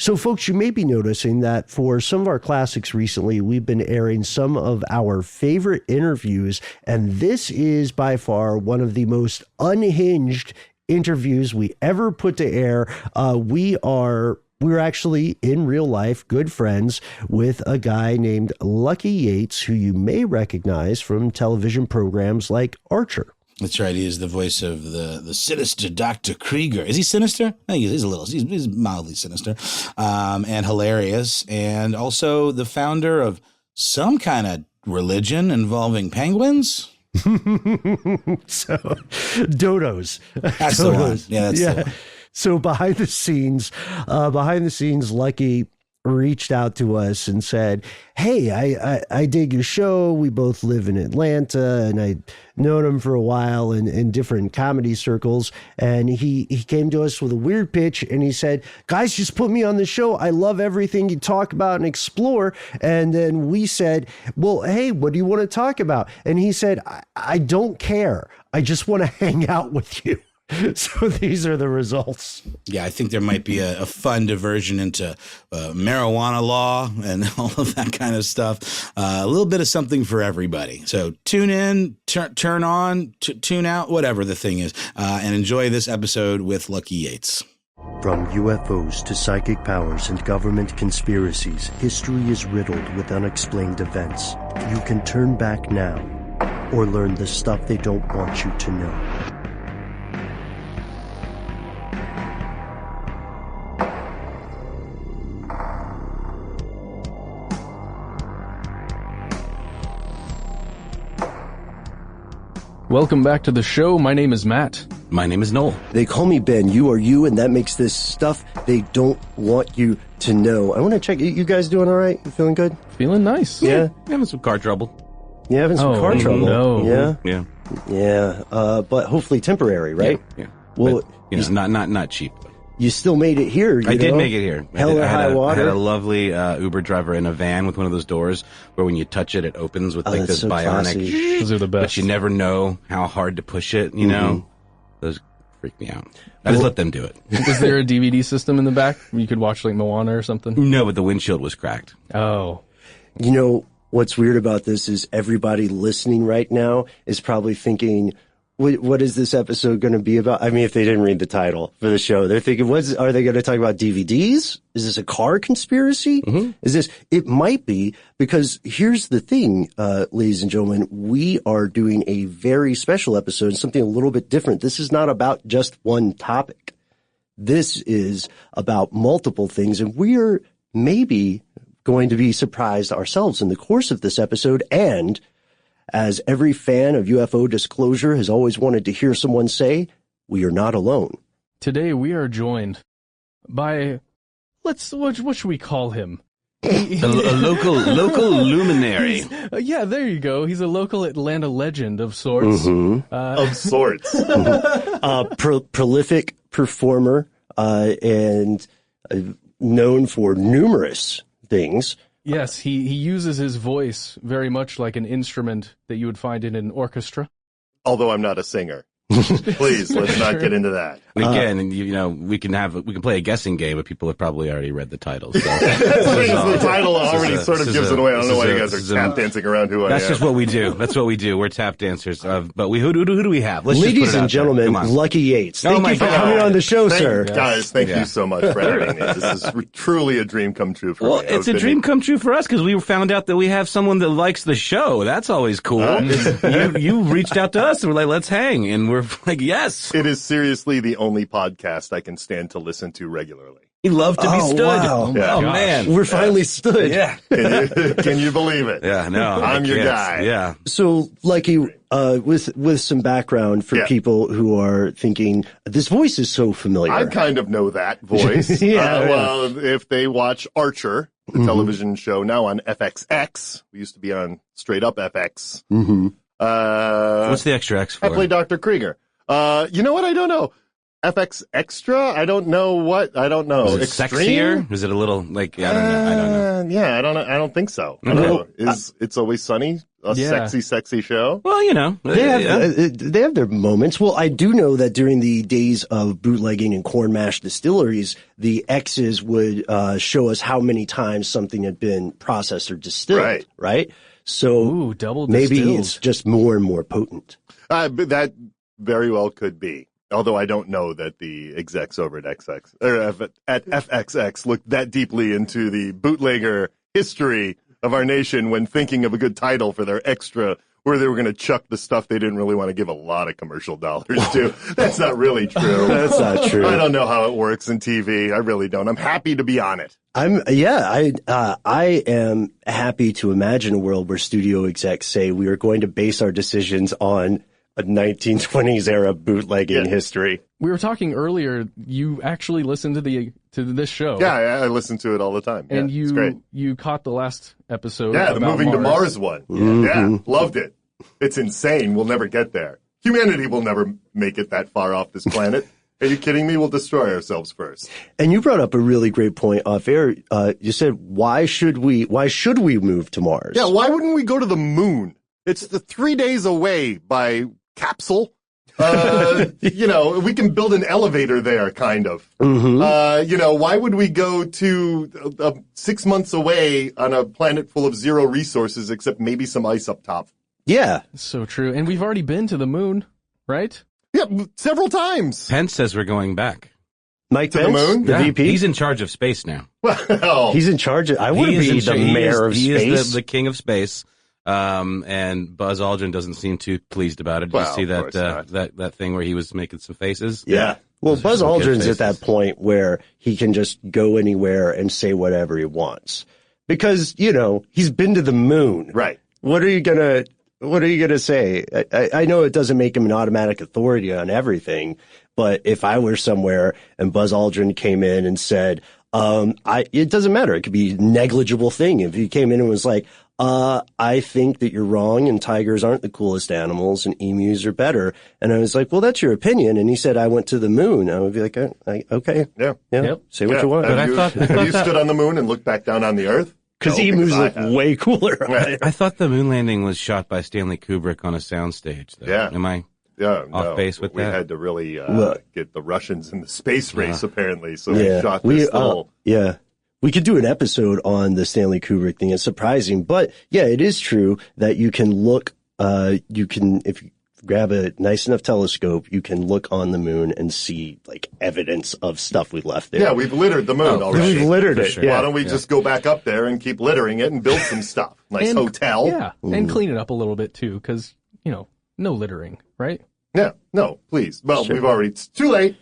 So, folks, you may be noticing that for some of our classics recently, we've been airing some of our favorite interviews, and this is by far one of the most unhinged interviews we ever put to air. We're actually in real life good friends with a guy named Lucky Yates, who you may recognize from television programs like Archer. That's right. He is the voice of the sinister Dr. Krieger. Is he sinister? I think he's mildly sinister, and hilarious. And also the founder of some kind of religion involving penguins. So dodos. That's the one. Yeah, that's the one. So behind the scenes, Lucky reached out to us and said, hey, I dig your show. We both live in Atlanta, and I'd known him for a while in different comedy circles. And he came to us with a weird pitch, and he said, guys, just put me on the show. I love everything you talk about and explore. And then we said, well, hey, what do you want to talk about? And he said, I don't care. I just want to hang out with you. So these are the results. Yeah, I think there might be a fun diversion into marijuana law and all of that kind of stuff. A little bit of something for everybody. So tune in, turn on, tune out, whatever the thing is, and enjoy this episode with Lucky Yates. From UFOs to psychic powers and government conspiracies, history is riddled with unexplained events. You can turn back now or learn the stuff they don't want you to know. Welcome back to the show. My name is Matt. My name is Noel. They call me Ben. You are you, and that makes this stuff they don't want you to know. I want to check. You guys doing all right? You feeling good? Feeling nice. Yeah. Having some car trouble. You having some car trouble? No. Yeah. Yeah. Yeah. But hopefully temporary, right? Yeah. Well, but, not cheap. You still made it here. I did make it here. Hell or high water. I had a lovely Uber driver in a van with one of those doors where when you touch it, it opens with like this so bionic. classy. Those are the best. But you never know how hard to push it. You know, those freak me out. I just let them do it. Was there a DVD system in the back where you could watch like Moana or something? No, but the windshield was cracked. Oh. You know, what's weird about this is everybody listening right now is probably thinking, what is this episode going to be about? I mean, if they didn't read the title for the show, they're thinking, are they going to talk about DVDs? Is this a car conspiracy? Is this? It might be, because here's the thing, ladies and gentlemen, we are doing a very special episode, something a little bit different. This is not about just one topic. This is about multiple things, and we're maybe going to be surprised ourselves in the course of this episode. And as every fan of UFO disclosure has always wanted to hear someone say, we are not alone. Today we are joined by, what should we call him? A local luminary. Yeah, there you go. He's a local Atlanta legend of sorts. Of sorts. Prolific performer, and known for numerous things. Yes, he uses his voice very much like an instrument that you would find in an orchestra. Although I'm not a singer. Please, let's not get into that. Again, and we can play a guessing game, but people have probably already read the title. So. The title already sort of gives it away. I don't know why you guys are tap dancing around who I am. That's just what we do. That's what we do. We're tap dancers. But who do we have? Ladies and gentlemen, Lucky Yates. Thank you for coming on the show, sir. Guys, thank you so much for having me. This is truly a dream come true for me. Well, it's a dream come true for us because we found out that we have someone that likes the show. That's always cool. You reached out to us and we're like, let's hang. And we're like, yes. It is seriously the only podcast I can stand to listen to regularly. We love to be stood. Wow. Yeah. Oh, man. We're finally stood. Yeah. Can you believe it? Yeah, no. I'm your guy. Yeah. So, Lucky, with some background for people who are thinking, this voice is so familiar. I kind of know that voice. Well, if they watch Archer, the television show now on FXX, we used to be on straight up FX. What's the extra X for? I play Dr. Krieger. You know what? I don't know. FX Extra? I don't know what. I don't know. Is it sexier? Is it a little like, I don't know. Yeah, I don't know. I don't think so. I don't know. Is It's Always Sunny a sexy show. Well, you know, they have their moments. Well, I do know that during the days of bootlegging and corn mash distilleries, the X's would show us how many times something had been processed or distilled. Right. So maybe it's just more and more potent. But that very well could be. Although I don't know that the execs over at FXX looked that deeply into the bootlegger history of our nation when thinking of a good title for their extra, where they were going to chuck the stuff they didn't really want to give a lot of commercial dollars to. That's not really true. That's not true. I don't know how it works in TV. I really don't. I'm happy to be on it. I am happy to imagine a world where studio execs say we are going to base our decisions on a 1920s era bootlegging history. We were talking earlier. You actually listened to this show. Yeah, I listen to it all the time. And it's great. You caught the last episode. Yeah, the moving Mars. to Mars one. Mm-hmm. Yeah, loved it. It's insane. We'll never get there. Humanity will never make it that far off this planet. Are you kidding me? We'll destroy ourselves first. And you brought up a really great point off air. You said, why should we move to Mars? Yeah, why wouldn't we go to the moon? It's the 3 days away by capsule. You know, we can build an elevator there, kind of. Mm-hmm. You know, why would we go to 6 months away on a planet full of zero resources except maybe some ice up top? Yeah. So true. And we've already been to the moon, right? Yeah, several times. Pence says we're going back. Mike To Pence, the moon? the Yeah, VP? he's in charge of space now. Well, He's in charge of, I want to be the mayor of he space. is the king of space. And Buzz Aldrin doesn't seem too pleased about it. Did Well, you see of course not. that thing where he was making some faces? Yeah. Well, Those are Buzz some good Aldrin's at that faces. point where he can just go anywhere and say whatever he wants. Because, you know, he's been to the moon. right. What are you gonna say? I know it doesn't make him an automatic authority on everything, but if I were somewhere and Buzz Aldrin came in and said, it doesn't matter. It could be a negligible thing. If he came in and was like, I think that you're wrong and tigers aren't the coolest animals and emus are better. And I was like, well, that's your opinion. And he said, I went to the moon. I would be like, okay. Yeah. Yep. Say what you want. But I thought have you stood on the moon and looked back down on the Earth? Because No, emus I look have. way cooler. I thought the moon landing was shot by Stanley Kubrick on a soundstage. Though. Yeah. Am I? Yeah, Off base with we that? had to really Look. get the Russians in the space race, apparently. So Yeah. we shot this little. Yeah. We could do an episode on the Stanley Kubrick thing. It's surprising, but yeah, it is true that you can look, if you grab a nice enough telescope, you can look on the moon and see like evidence of stuff we left there. Yeah, we've littered the moon already. We've littered it. sure. Yeah. Why don't we just go back up there and keep littering it and build some stuff? Nice And- hotel. Yeah. And clean it up a little bit too, because, you know, no littering, right? Yeah, no, please. Well, it's too late.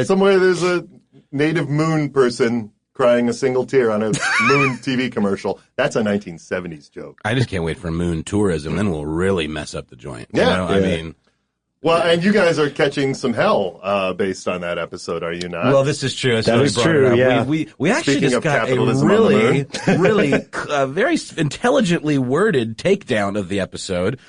Somewhere there's a native moon person crying a single tear on a moon TV commercial. That's a 1970s joke. I just can't wait for moon tourism. Then we'll really mess up the joint. Yeah. You know? I Yeah. mean, Well, and you guys are catching some hell based on that episode, are you not? well, this is true. That is true, yeah. We actually Speaking just of got a capitalism on the really very intelligently worded takedown of the episode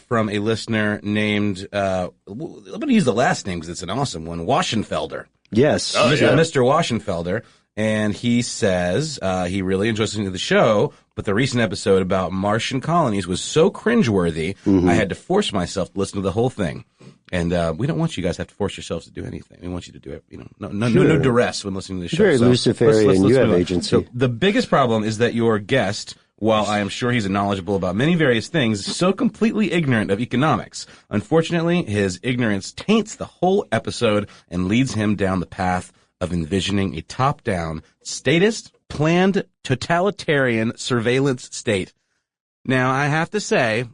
from a listener named, I'm going to use the last name because it's an awesome one, Waschenfelder. Yes. Oh, yeah. Mr. Waschenfelder. And he says he really enjoys listening to the show, but the recent episode about Martian colonies was so cringeworthy, I had to force myself to listen to the whole thing. And we don't want you guys to have to force yourselves to do anything. We want you to do it, you know, no duress when listening to the show. Very Luciferian. You have move on. agency. So the biggest problem is that your guest, while I am sure he's knowledgeable about many various things, is so completely ignorant of economics. Unfortunately, his ignorance taints the whole episode and leads him down the path of envisioning a top-down, statist, planned, totalitarian surveillance state. Now, I have to say,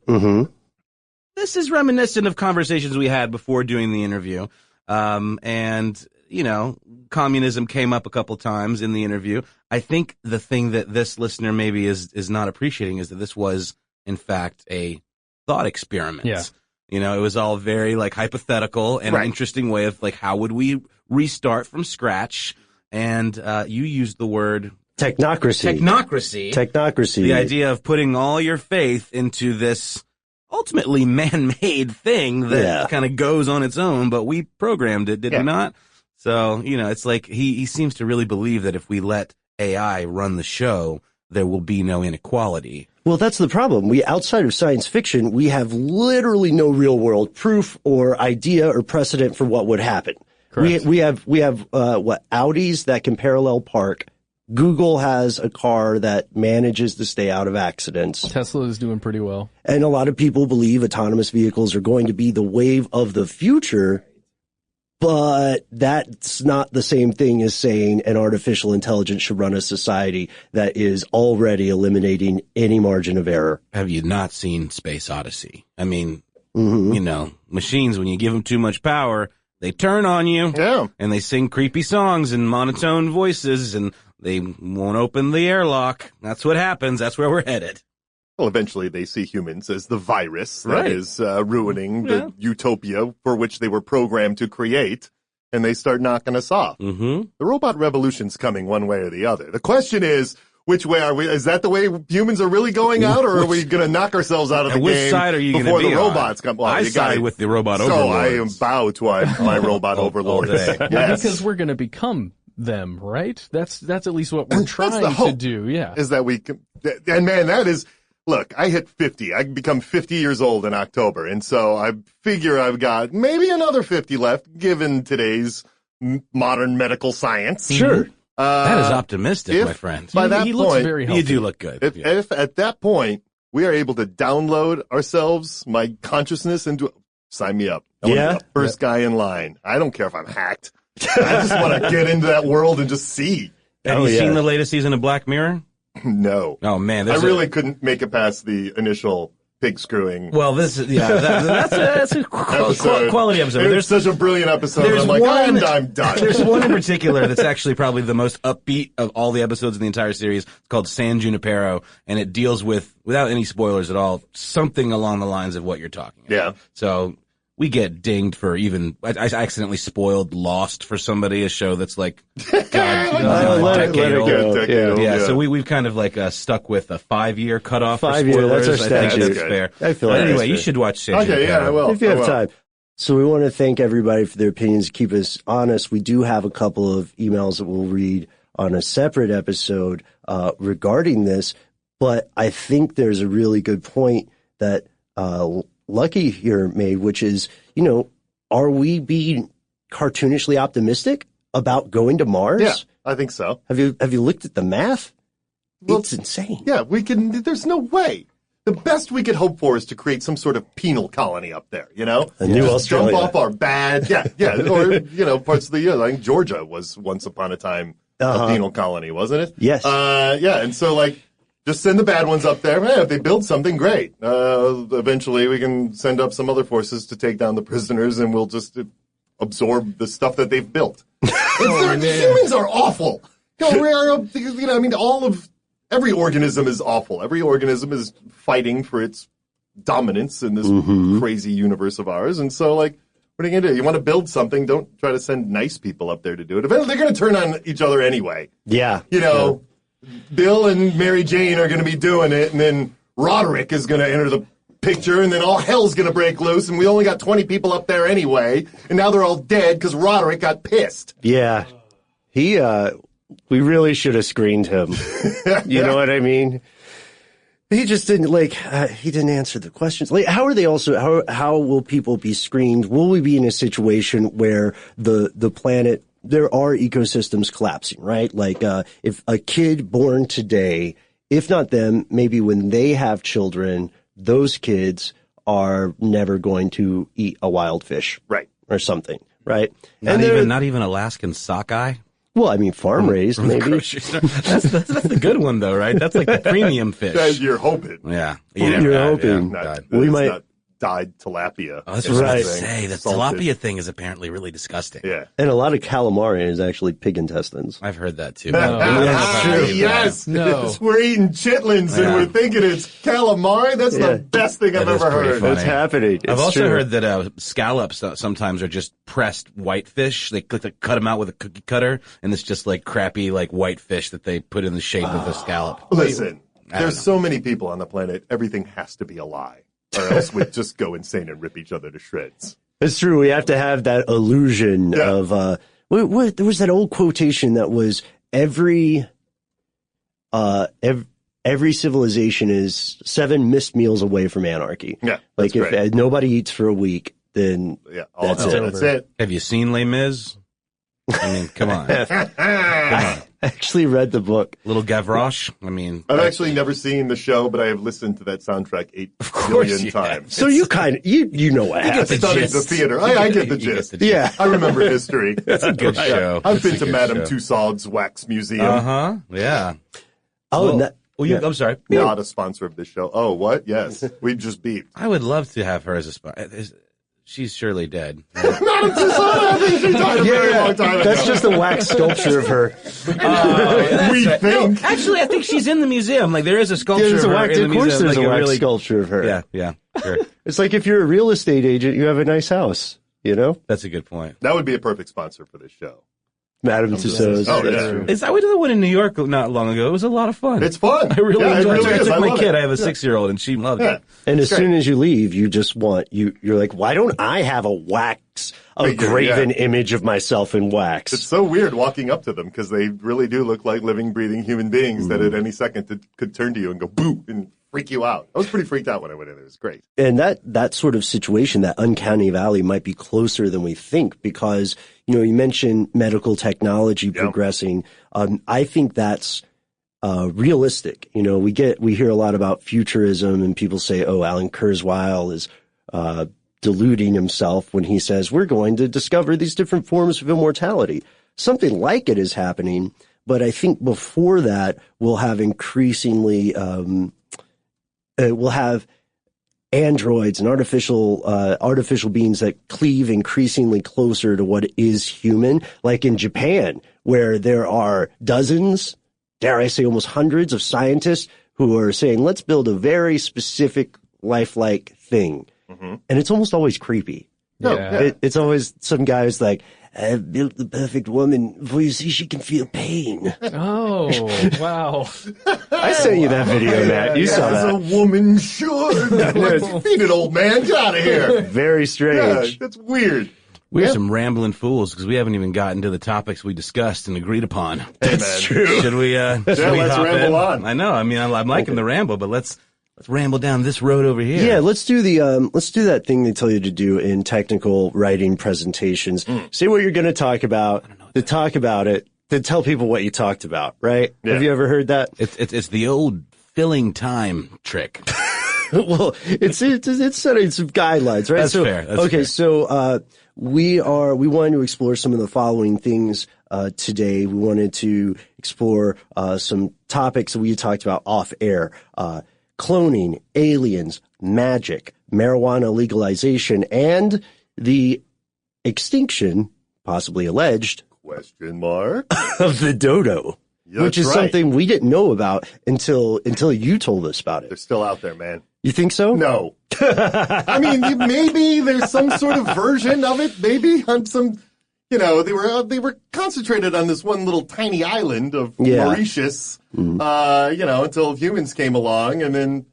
this is reminiscent of conversations we had before doing the interview. And, you know, communism came up a couple times in the interview. I think the thing that this listener maybe is not appreciating is that this was, in fact, a thought experiment. Yeah. You know, it was all very like hypothetical and an interesting way of like, how would we restart from scratch? And you used the word Technocracy. Technocracy. The idea of putting all your faith into this ultimately man-made thing that kind of goes on its own, but we programmed it, did we not? So, you know, it's like he seems to really believe that if we let AI run the show, there will be no inequality. Well, that's the problem. Outside of science fiction, we have literally no real world proof or idea or precedent for what would happen. Correct. We have Audis that can parallel park. Google has a car that manages to stay out of accidents. Tesla is doing pretty well. And a lot of people believe autonomous vehicles are going to be the wave of the future, but that's not the same thing as saying an artificial intelligence should run a society that is already eliminating any margin of error. Have you not seen Space Odyssey? I mean, you know, machines, when you give them too much power, they turn on you. Yeah. And they sing creepy songs in monotone voices, and they won't open the airlock. That's what happens. That's where we're headed. Well, eventually they see humans as the virus that Right. is ruining the utopia for which they were programmed to create, and they start knocking us off. Mm-hmm. The robot revolution's coming one way or the other. The question is, which way are we? Is that the way humans are really going out, or are we going to knock ourselves out of the And which game side are you going to before be the robots on? come? Well, I you side gotta- with the robot So overlords. I bow to my robot all overlords. day. Yes. Because we're going to become them, right? That's at least what we're That's the trying to hope. do. Yeah. Is that we can, and man, that is, look, I hit 50. I become 50 years old in October. And so I figure I've got maybe another 50 left, given today's modern medical science. Sure. That is optimistic, if my friend. by that he looks point, very healthy. You do look good. if at that point we are able to download ourselves, my consciousness into, sign me up. I wanna Yeah. be the first guy in line. I don't care if I'm hacked. I just want to get into that world and just see. Have Oh, you yeah. seen the latest season of Black Mirror? No. Oh, man. I there's really couldn't make it past the initial pig screwing Well, that's a episode. quality episode. It's such a brilliant episode. there's I'm like, one- I'm done. There's one in particular that's actually probably the most upbeat of all the episodes in the entire series. It's called San Junipero, and it deals with, without any spoilers at all, something along the lines of what you're talking about. Yeah. So we get dinged for even, I accidentally spoiled Lost for somebody, a show that's like, God, let it decade old. go. Decade Yeah. old, Yeah, so we've kind of like stuck with a 5-year cutoff for 5 year, spoilers. that's our I think statute. that's fair. I feel But like anyway, that's you fair. should watch San Okay, yeah, Junipero. I will. If you I have will. time. So we want to thank everybody for their opinions, keep us honest. We do have a couple of emails that we'll read on a separate episode regarding this, but I think there's a really good point that Lucky here made, which is, you know, are we being cartoonishly optimistic about going to Mars? Yeah, I think so. Have you looked at the math? Well, It's insane. Yeah, we can. There's no way. The best we could hope for is to create some sort of penal colony up there, you know? A new Just Australia. jump off our bad, or, you know, parts of the year. I think Georgia was once upon a time a penal colony, wasn't it? Yes. Yeah, and so, like, just send the bad ones up there. Man, if they build something, great. Eventually we can send up some other forces to take down the prisoners, and we'll just absorb the stuff that they've built. Humans are awful. You know, I mean, every organism is awful. Every organism is fighting for its dominance in this crazy universe of ours. And so, like, what are you going to do? You want to build something, don't try to send nice people up there to do it. Eventually, they're going to turn on each other anyway. Yeah. You know, Bill and Mary Jane are going to be doing it, and then Roderick is going to enter the picture, and then all hell's going to break loose, and we only got 20 people up there anyway, and now they're all dead because Roderick got pissed. Yeah. We really should have screened him. You know what I mean? He just didn't he didn't answer the questions. Like, how are they also, how will people be screened? Will we be in a situation where the planet, there are ecosystems collapsing, right? Like, if a kid born today, if not them, maybe when they have children, those kids are never going to eat a wild fish. Right. Or something, right? Not even Alaskan sockeye? Well, I mean, farm raised, From the maybe. grocery store. That's the good one, though, right? That's like the premium fish. You're hoping. Yeah. You're hoping. Not, We it's might- not dyed tilapia. Oh, that's or what I was something. going to say. The Salted. tilapia thing is apparently really disgusting. Yeah. And a lot of calamari is actually pig intestines. I've heard that, too. Yes. No. We're eating chitlins and Yeah. we're thinking it's calamari. That's Yeah. the best thing I've That is ever pretty heard. funny. It's happening. I've It's also true. heard that scallops sometimes are just pressed whitefish. They cut them out with a cookie cutter, and it's just like crappy like whitefish that they put in the shape of a scallop. Listen, I don't there's know. so many people on the planet. Everything has to be a lie, or else we'd just go insane and rip each other to shreds. It's true. We have to have that illusion Yeah. of, there was that old quotation that was every every civilization is 7 missed meals away from anarchy. Yeah, like if nobody eats for a week, then that's it. That's it. Have you seen Les Mis? I mean, come on. I actually read the book. Little Gavroche. I mean, I've actually never seen the show, but I have listened to that soundtrack 8 billion times. So you kind of, you know what happens. I studied the theater. I get the gist. Yeah. I remember history. It's a good show. I've been to Madame Tussauds Wax Museum. Uh-huh. Yeah. Oh, well, and I'm sorry. Not a sponsor of this show. Oh, what? Yes. We just beeped. I would love to have her as a sponsor. She's surely dead. Madame Tussauds, I think she died a very long time ago. That's just a wax sculpture of her. We think. No, actually, I think she's in the museum. Like, there is a sculpture of her in the Of course museum. there's Like, a wax really... sculpture of her. Yeah, sure. It's like if you're a real estate agent, you have a nice house, you know? That's a good point. That would be a perfect sponsor for this show. Madame Tussauds. Oh, yeah. I went to the one in New York not long ago. It was a lot of fun. It's fun. I really enjoyed it. I took my kid. It. I have a 6-year-old, and she loved it. And as soon as you leave, you just want, you're like, why don't I have a graven image of myself in wax? It's so weird walking up to them because they really do look like living, breathing human beings that at any second could turn to you and go boo and freak you out. I was pretty freaked out when I went in there. It was great. And that sort of situation, that uncanny valley, might be closer than we think because, you know, you mentioned medical technology progressing. I think that's realistic. You know, we hear a lot about futurism and people say, oh, Alan Kurzweil is deluding himself when he says we're going to discover these different forms of immortality. Something like it is happening, but I think before that we'll have increasingly we'll have androids and artificial beings that cleave increasingly closer to what is human, like in Japan, where there are dozens, dare I say almost hundreds of scientists who are saying, let's build a very specific lifelike thing. Mm-hmm. And it's almost always creepy. Yeah. It's always some guy who's like, I've built the perfect woman before you see she can feel pain. Oh, wow. I sent you that video, Matt. You saw that. As a woman should. Feed it, old man. Get out of here. Very strange. Yeah, that's weird. We're some rambling fools because we haven't even gotten to the topics we discussed and agreed upon. Hey, That's true. Should we, let's hop ramble in? on. I know. I mean, I'm liking the ramble, but let's ramble down this road over here. Yeah, let's do that thing they tell you to do in technical writing presentations. Say what you're going to talk about, then talk about it, then tell people what you talked about, right? Yeah. Have you ever heard that? It's the old filling time trick. Well, it's setting some guidelines, right? That's fair. That's fair. So we wanted to explore some of the following things today. We wanted to explore some topics that we talked about off air. Cloning, aliens, magic, marijuana legalization, and the extinction, possibly alleged, Question mark. of the dodo, which is something we didn't know about until you told us about They're it. still out there, man. You think so? No. I mean, maybe there's some sort of version of it. Maybe on some, you know, they were concentrated on this one little tiny island of Mauritius, you know, until humans came along, and then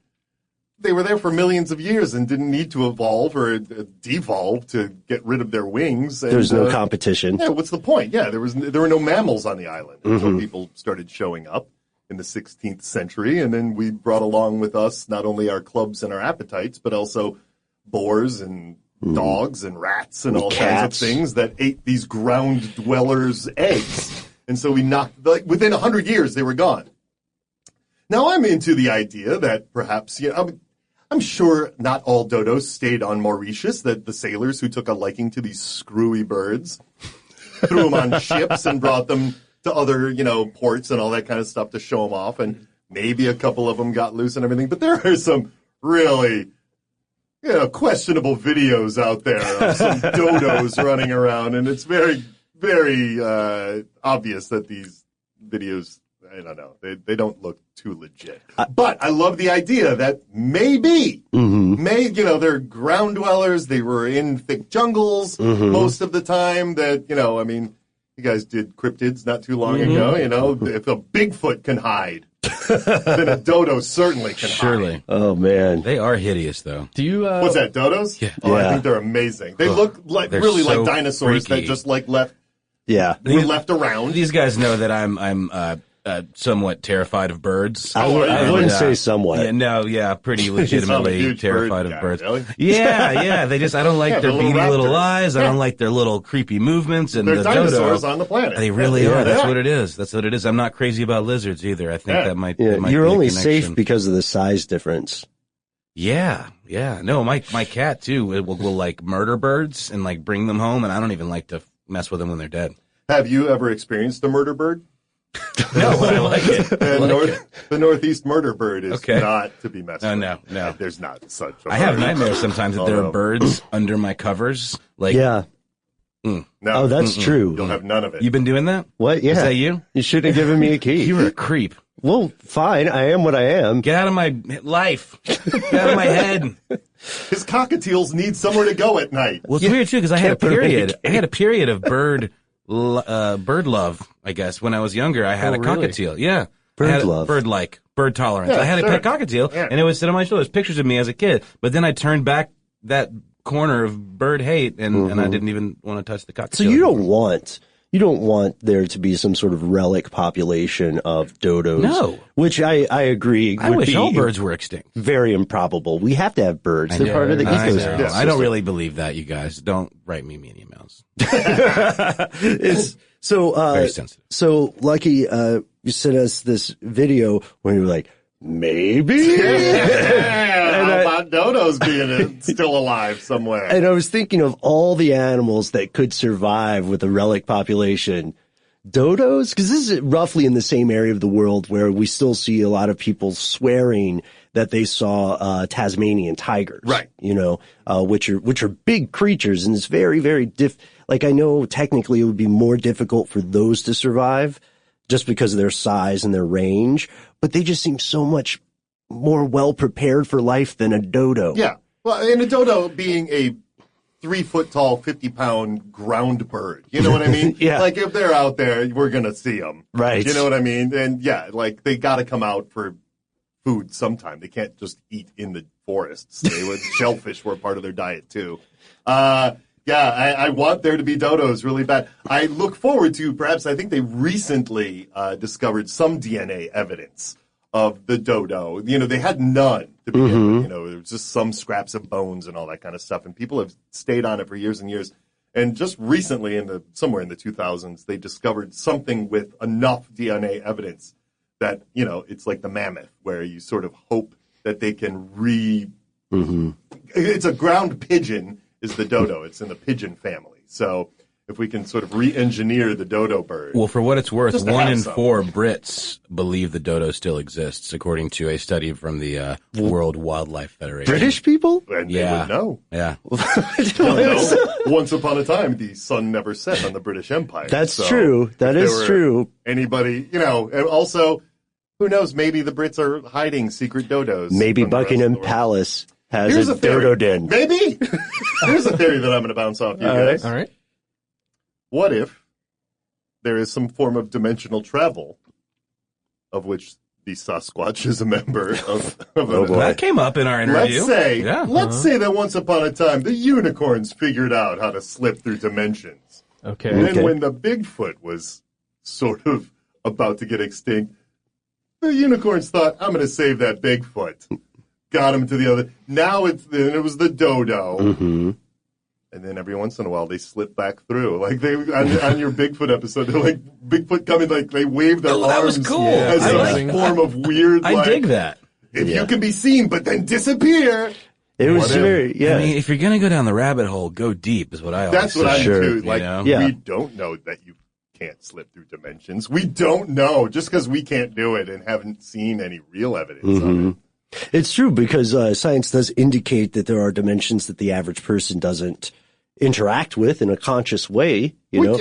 they were there for millions of years and didn't need to evolve or devolve to get rid of their wings. And, There's no competition. Yeah, what's the point? Yeah, there were no mammals on the island until people started showing up in the 16th century, and then we brought along with us not only our clubs and our appetites, but also boars and dogs and rats and all kinds of things that ate these ground dwellers' eggs. And so we knocked, like, within 100 years, they were gone. Now I'm into the idea that perhaps, you know, I'm sure not all dodos stayed on Mauritius, that the sailors who took a liking to these screwy birds threw them on ships and brought them to other, you know, ports and all that kind of stuff to show them off. And maybe a couple of them got loose and everything. But there are some really, you know, questionable videos out there of some dodos running around. And it's very, very obvious that these videos, I don't know, they don't look too legit. But I love the idea that maybe, you know, they're ground dwellers. They were in thick jungles most of the time that, you know, I mean, you guys did cryptids not too long ago, you know. If a Bigfoot can hide, then a dodo certainly can hide. Oh, man. They are hideous, though. Do you? What's that, dodos? Yeah. Oh, I think they're amazing. They look like really so like dinosaurs freaky. that just like were left around. These guys know that I'm somewhat terrified of birds. I wouldn't say somewhat. Pretty legitimately terrified of birds. Really? Yeah. They just, I don't like their beady little eyes. I don't like their little creepy movements. And They're the dinosaurs dodo, on the planet. they really are. That's what it is. That's what it is. I'm not crazy about lizards either. I think that might. Yeah, that might you're be a only connection. safe because of the size difference. Yeah. No, my cat too will like murder birds and like bring them home, and I don't even like to mess with them when they're dead. Have you ever experienced a murder bird? No, but I like it. The northeast murder bird is not to be messed with. No. There's not such a I have bird. nightmares sometimes that there are birds under my covers. Like, Yeah. No, Oh, that's true. You'll have none of it. you've been doing that? What? Yeah. Is that you? You should have given me a key. You were a creep. Well, fine. I am what I am. Get out of my life. Get out of my head. His cockatiels need somewhere to go at night. Well, it's weird too because I had a Can't put 'em in a period. I had a period of bird love. I guess when I was younger, I had a really? cockatiel. Yeah, Bird I had love. bird tolerance. Yeah, I had sure. a pet cockatiel, Yeah. and it would sit on my shoulders. Pictures of me as a kid. But then I turned back that corner of bird hate, and I didn't even want to touch the cockatiel. So you don't want there to be some sort of relic population of dodos. No. Which I agree I would wish be all birds were extinct. very improbable. We have to have birds. They're part of the I know. ecosystem. Yeah, I don't really believe that, you guys. Don't write me mean emails. It's so Very sensitive. So Lucky, you sent us this video when you were like, maybe. Yeah, how about dodos being still alive somewhere? And I was thinking of all the animals that could survive with a relic population. Dodos? Because this is roughly in the same area of the world where we still see a lot of people swearing that they saw Tasmanian tigers. Right. You know, which are big creatures, and it's very, very like, I know technically it would be more difficult for those to survive just because of their size and their range, but they just seem so much more well prepared for life than a dodo. Yeah. Well, and a dodo being a 3 foot tall, 50-pound ground bird. You know what I mean? Yeah. Like, if they're out there, we're going to see them. Right. You know what I mean? And yeah, like, they got to come out for food sometime. They can't just eat in the forests. Shellfish were part of their diet too. I want there to be dodos really bad. I look forward to, perhaps, I think they recently discovered some DNA evidence of the dodo. You know, they had none to begin with. You know, there was just some scraps of bones and all that kind of stuff. And people have stayed on it for years and years. And just recently, somewhere in the 2000s, they discovered something with enough DNA evidence that, you know, it's like the mammoth, where you sort of hope that they can It's a ground pigeon is the dodo. It's in the pigeon family. So if we can sort of re-engineer the dodo bird. Well, for what it's worth, Just to 1 have in some. 4 Brits believe the dodo still exists, according to a study from the World Wildlife Federation. British people? And Yeah. they would know. Yeah. Once upon a time, the sun never set on the British Empire. That's So true. That if is there were true. Anybody, you know, and also, who knows, maybe the Brits are hiding secret dodos. Maybe from the rest of Buckingham the world. Palace has Here's a a theory. dodo den. Maybe. Here's a theory that I'm going to bounce off you guys. All right. What if there is some form of dimensional travel of which the Sasquatch is a member of Oh, boy. That came up in our interview. Let's say that once upon a time the unicorns figured out how to slip through dimensions. Okay. And Okay. when the Bigfoot was sort of about to get extinct, the unicorns thought, I'm going to save that Bigfoot. Got him to the other. Now it was the dodo. Mm-hmm. And then every once in a while they slip back through. Like on your Bigfoot episode, they're like, Bigfoot coming, like they wave their Oh, arms. that was cool. As I some like- form of weird, I like, dig that. if Yeah. you can be seen but then disappear. It was Whatever. very, yeah. I mean, if you're going to go down the rabbit hole, go deep is what I always That's say. what I Sure. do too. Like, You know? Yeah. we don't know that you can't slip through dimensions. We don't know just because we can't do it and haven't seen any real evidence of it. It's true because science does indicate that there are dimensions that the average person doesn't interact with in a conscious way, you know?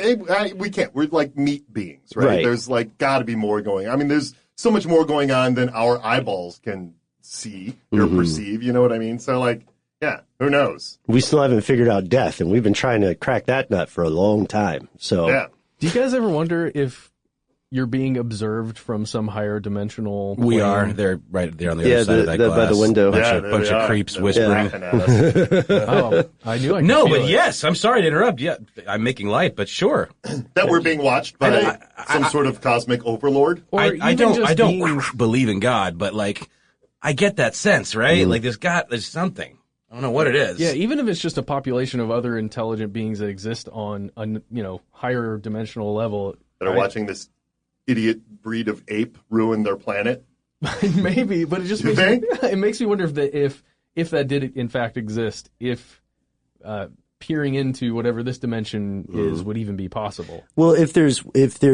We can't. We're like meat beings, right? Right. There's like got to be more going on. I mean, there's so much more going on than our eyeballs can see or perceive. You know what I mean? So like, yeah, who knows? We still haven't figured out death, and we've been trying to crack that nut for a long time. So, Yeah. Do you guys ever wonder if you're being observed from some higher dimensional plane? We are. They're right there on the other side of that glass. by the window. Bunch of creeps whispering. Oh, I knew I could No, feel but it. yes, I'm sorry to interrupt. Yeah, I'm making light, but sure. That we're being watched by some sort of cosmic overlord. Or I even just don't beings- believe in God, but like, I get that sense, right? Like, there's something. I don't know what it is. Yeah, even if it's just a population of other intelligent beings that exist on a higher dimensional level. That are watching this idiot breed of ape ruin their planet. Maybe, but it just makes me wonder if that did in fact exist, if peering into whatever this dimension is would even be possible. Well, if there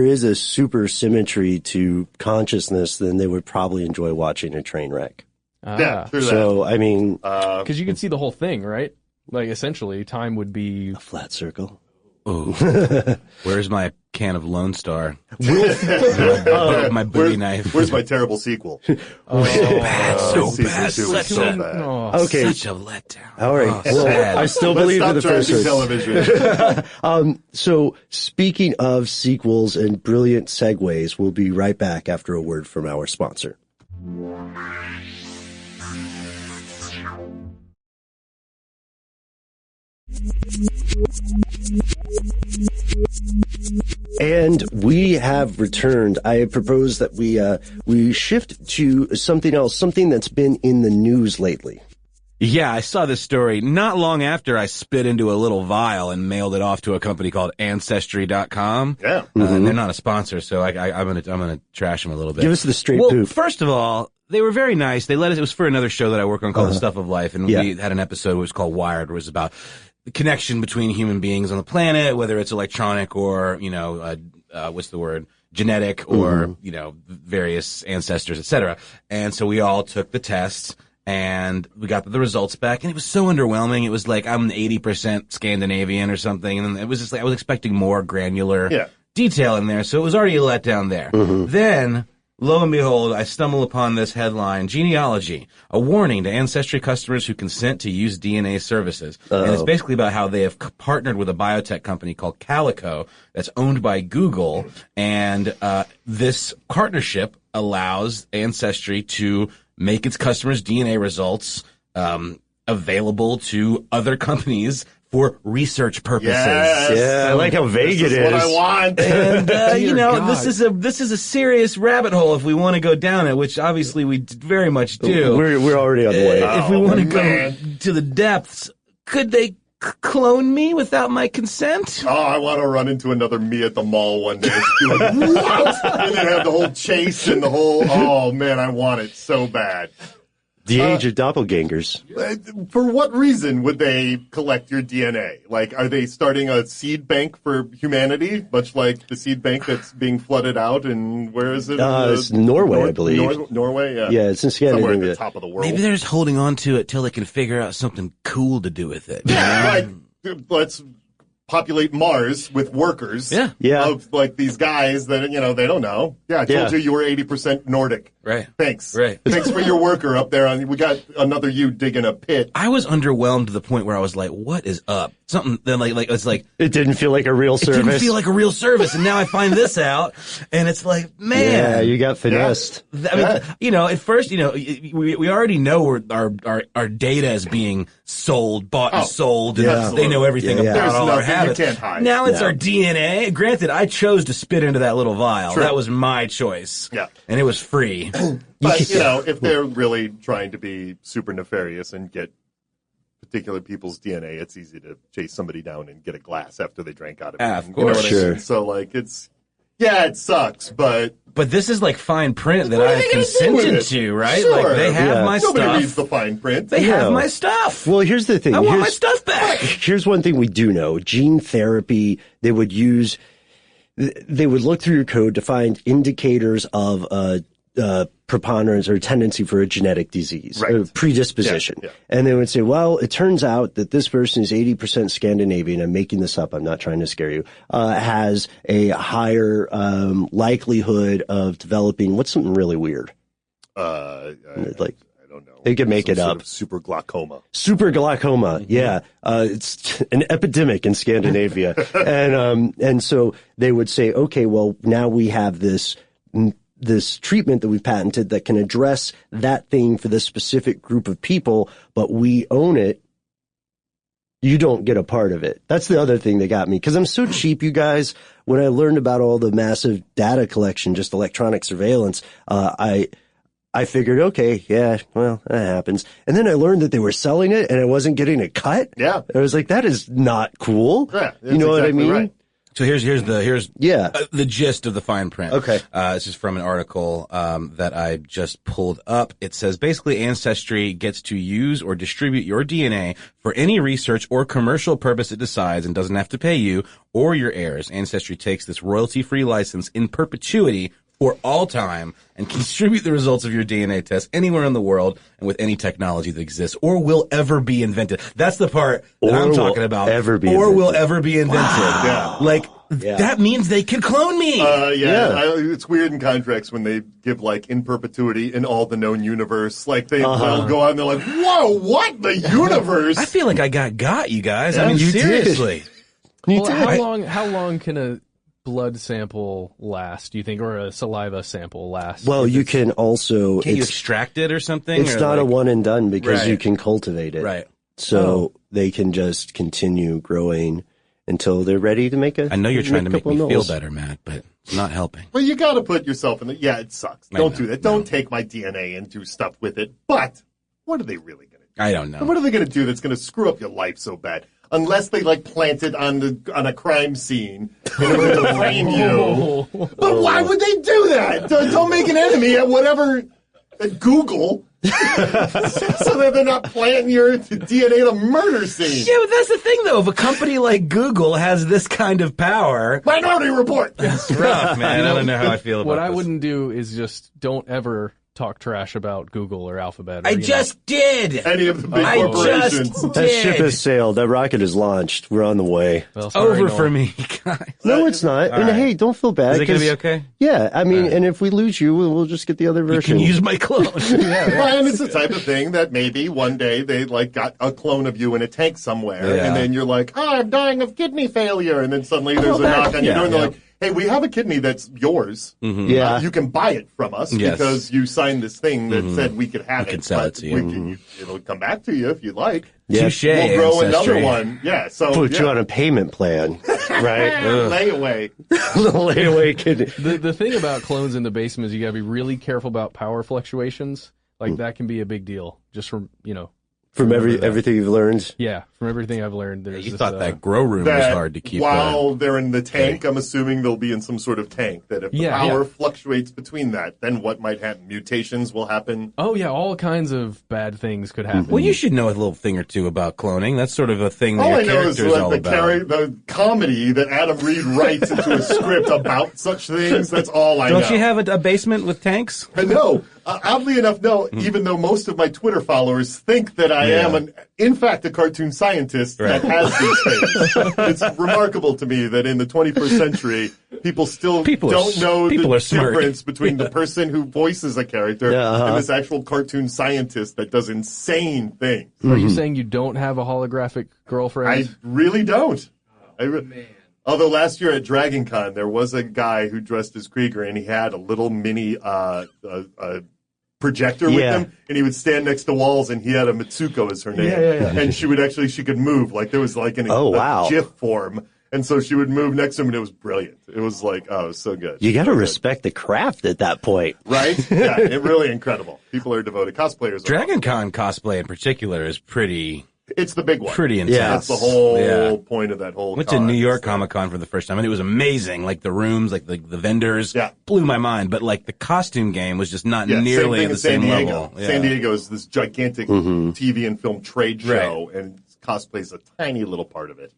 is a super symmetry to consciousness, then they would probably enjoy watching a train wreck. Yeah, through So, I mean, Because you can see the whole thing, right? Like, essentially, time would be... a flat circle. Oh, where's my can of Lone Star? My Bowie knife. Where's my terrible sequel? So bad. Season 2 is so bad. Okay. Such a letdown. All right. Well, I still believe in the Let's first stop one. trashing television. So, speaking of sequels and brilliant segues, we'll be right back after a word from our sponsor. And we have returned. I propose that we shift to something else, something that's been in the news lately. Yeah, I saw this story not long after I spit into a little vial and mailed it off to a company called Ancestry.com. Yeah. And they're not a sponsor, so I'm gonna trash them a little bit. Give us the straight well, poop. First of all, they were very nice. They let us. It was for another show that I work on called The Stuff of Life, and we had an episode that was called Wired, where it was about the connection between human beings on the planet, whether it's electronic or what's the word, genetic, or various ancestors, etc. And so we all took the tests. And we got the results back, and it was so underwhelming. It was like I'm 80% Scandinavian or something, and it was just like I was expecting more granular detail in there, so it was already a letdown there. Then, lo and behold, I stumble upon this headline: Genealogy, a warning to Ancestry customers who consent to use DNA services. And it's basically about how they have partnered with a biotech company called Calico that's owned by Google, and this partnership allows Ancestry to make its customers' DNA results available to other companies for research purposes. Yes. Yeah, I like how vague it is. What I want. And God. this is a serious rabbit hole if we want to go down it, which obviously we very much do. We're already on the way. If we want to go to the depths, could they clone me without my consent? Oh, I want to run into another me at the mall one day. It's like, what? And then have the whole chase and the whole, oh man, I want it so bad. The age of doppelgangers. For what reason would they collect your DNA? Like, are they starting a seed bank for humanity, much like the seed bank that's being flooded out? And where is it? It's Norway, I believe. Norway, yeah. Yeah, it's in Somewhere at Scandinavia. the top of the world. Maybe they're just holding on to it till they can figure out something cool to do with it. Yeah, like, let's populate Mars with workers. Yeah. Of, like, these guys that, they don't know. Yeah, I told you were 80% Nordic. Right. Thanks. Right. Thanks for your worker up there. We got another you digging a pit. I was underwhelmed to the point where I was like, what is up? Something then like it's like It didn't feel like a real it service. didn't feel like a real service, and now I find this out, and it's like, man, Yeah, you got finessed. I mean, at first, we already know our data is being sold, bought and sold, and Yeah. they know everything Yeah. about There's all our nothing you habits. can't hide. Now it's our DNA. Granted, I chose to spit into that little vial. True. That was my choice. Yeah. And it was free. But, if they're really trying to be super nefarious and get particular people's DNA, it's easy to chase somebody down and get a glass after they drank out of it. Of You know course. what I Sure. mean? So, like, it sucks, but But this is like fine print that What are I've they gonna do with consented it? to, right? Sure. Like they have Yeah. my nobody stuff. reads the fine print. They Yeah. have my stuff. Well, here's the thing. I want my Here's- stuff back. Here's one thing we do know. Gene therapy, they would look through your code to find indicators of preponderance or tendency for a genetic disease, Right. a predisposition. Yeah. And they would say, well, it turns out that this person is 80% Scandinavian. I'm making this up. I'm not trying to scare you. Has a higher likelihood of developing what's something really weird. I Like don't know. They could make it sort up. of super glaucoma. Super glaucoma, yeah. It's an epidemic in Scandinavia. And so they would say, okay, well, now we have this treatment that we patented that can address that thing for this specific group of people, but we own it. You don't get a part of it. That's the other thing that got me. Because I'm so cheap, you guys. When I learned about all the massive data collection, just electronic surveillance, I figured, okay, yeah, well, that happens. And then I learned that they were selling it and I wasn't getting a cut. Yeah. I was like, that is not cool. Yeah, you know what I mean? right. So here's the gist of the fine print. Okay. This is from an article that I just pulled up. It says basically Ancestry gets to use or distribute your DNA for any research or commercial purpose it decides and doesn't have to pay you or your heirs. Ancestry takes this royalty-free license in perpetuity for all time and can distribute the results of your DNA test anywhere in the world and with any technology that exists or will ever be invented. That's the part that I'm talking about. Will ever be invented. Wow. Yeah. Like, that means they could clone me. It's weird in contracts when they give, like, in perpetuity in all the known universe. Like, they'll go out and they're like, whoa, what? The universe? I feel like I got you guys. Yeah, I mean, you seriously. Well, how long can a blood sample last, do you think, or a saliva sample last? Well, you can also... Can you extract it or something? It's not a one and done because you can cultivate it. Right. So they can just continue growing until they're ready to make a... I know you're trying to make me feel better, Matt, but it's not helping. Well, you got to put yourself in the... Yeah, it sucks. Don't do that. Don't take my DNA and do stuff with it. But what are they really going to do? I don't know. What are they going to do that's going to screw up your life so bad? Unless they, like, plant it on a crime scene in order to frame you. But why would they do that? Don't make an enemy at whatever... at Google. So that they're not planting your DNA to murder scene. Yeah, but that's the thing, though. If a company like Google has this kind of power... Minority Report! It's rough, man. I don't know how I feel about what this. I wouldn't do is just don't ever talk trash about Google or Alphabet. Or, I just did! Any of the big corporations. That ship has sailed. That rocket is launched. We're on the way. Well, sorry, Over for me, guys. No, it's not. And hey, don't feel bad. Is it going to be okay? Yeah, I mean, and if we lose you, we'll just get the other version. You can use my clone. Well, and it's the type of thing that maybe one day they, like, got a clone of you in a tank somewhere, and then you're like, I'm dying of kidney failure, and then suddenly there's a knock on your door, and they're like, hey, we have a kidney that's yours. Mm-hmm. Yeah. You can buy it from us because you signed this thing that said we could have it. We can sell it to you. It'll come back to you if you'd like. Yeah. Touche, We'll grow Ancestry. another one. Yeah, so Put you on a payment plan, right? layaway. Layaway kidney. The thing about clones in the basement is you got to be really careful about power fluctuations. Like, that can be a big deal, just from, From everything you've learned? Yeah, from everything I've learned. There's You thought that grow room was hard to keep. While they're in the tank, I'm assuming they'll be in some sort of tank. That if the power fluctuates between that, then what might happen? Mutations will happen. Oh yeah, all kinds of bad things could happen. Well, you should know a little thing or two about cloning. That's sort of a thing that All your I know is character's all like about. the comedy that Adam Reed writes into a script about such things. That's all I know. Don't you have a basement with tanks? No. Oddly enough, no, even though most of my Twitter followers think that I am, in fact, a cartoon scientist that has these things. It's remarkable to me that in the 21st century, people still don't know the difference between the person who voices a character and this actual cartoon scientist that does insane things. Are you saying you don't have a holographic girlfriend? I really don't. Although last year at Dragon Con, there was a guy who dressed as Krieger, and he had a little mini projector with him, and he would stand next to walls, and he had a Mitsuko as her name. And she could move. Like, there was like a GIF form. And so she would move next to him, and it was brilliant. It was like, it was so good. You got to respect the craft at that point. Right? Yeah, it really incredible. People are devoted. Cosplayers are. Dragon Con cosplay in particular is pretty... It's the big one. Pretty intense. Yeah. That's the whole point of that whole Went to New York Comic Con for the first time, and it was amazing. Like, the rooms, like the vendors, blew my mind. But, like, the costume game was just not nearly at the same level. Yeah. San Diego is this gigantic TV and film trade show, and cosplay is a tiny little part of it.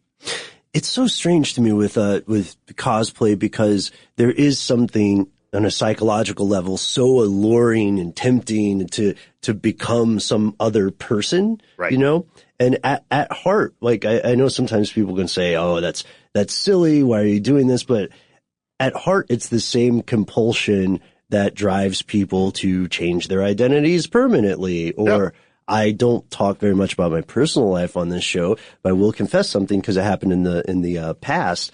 It's so strange to me with cosplay because there is something on a psychological level so alluring and tempting to become some other person, right. You know? And at heart, like I know sometimes people can say, oh, that's silly. Why are you doing this? But at heart, it's the same compulsion that drives people to change their identities permanently. Or I don't talk very much about my personal life on this show, but I will confess something because it happened in the past.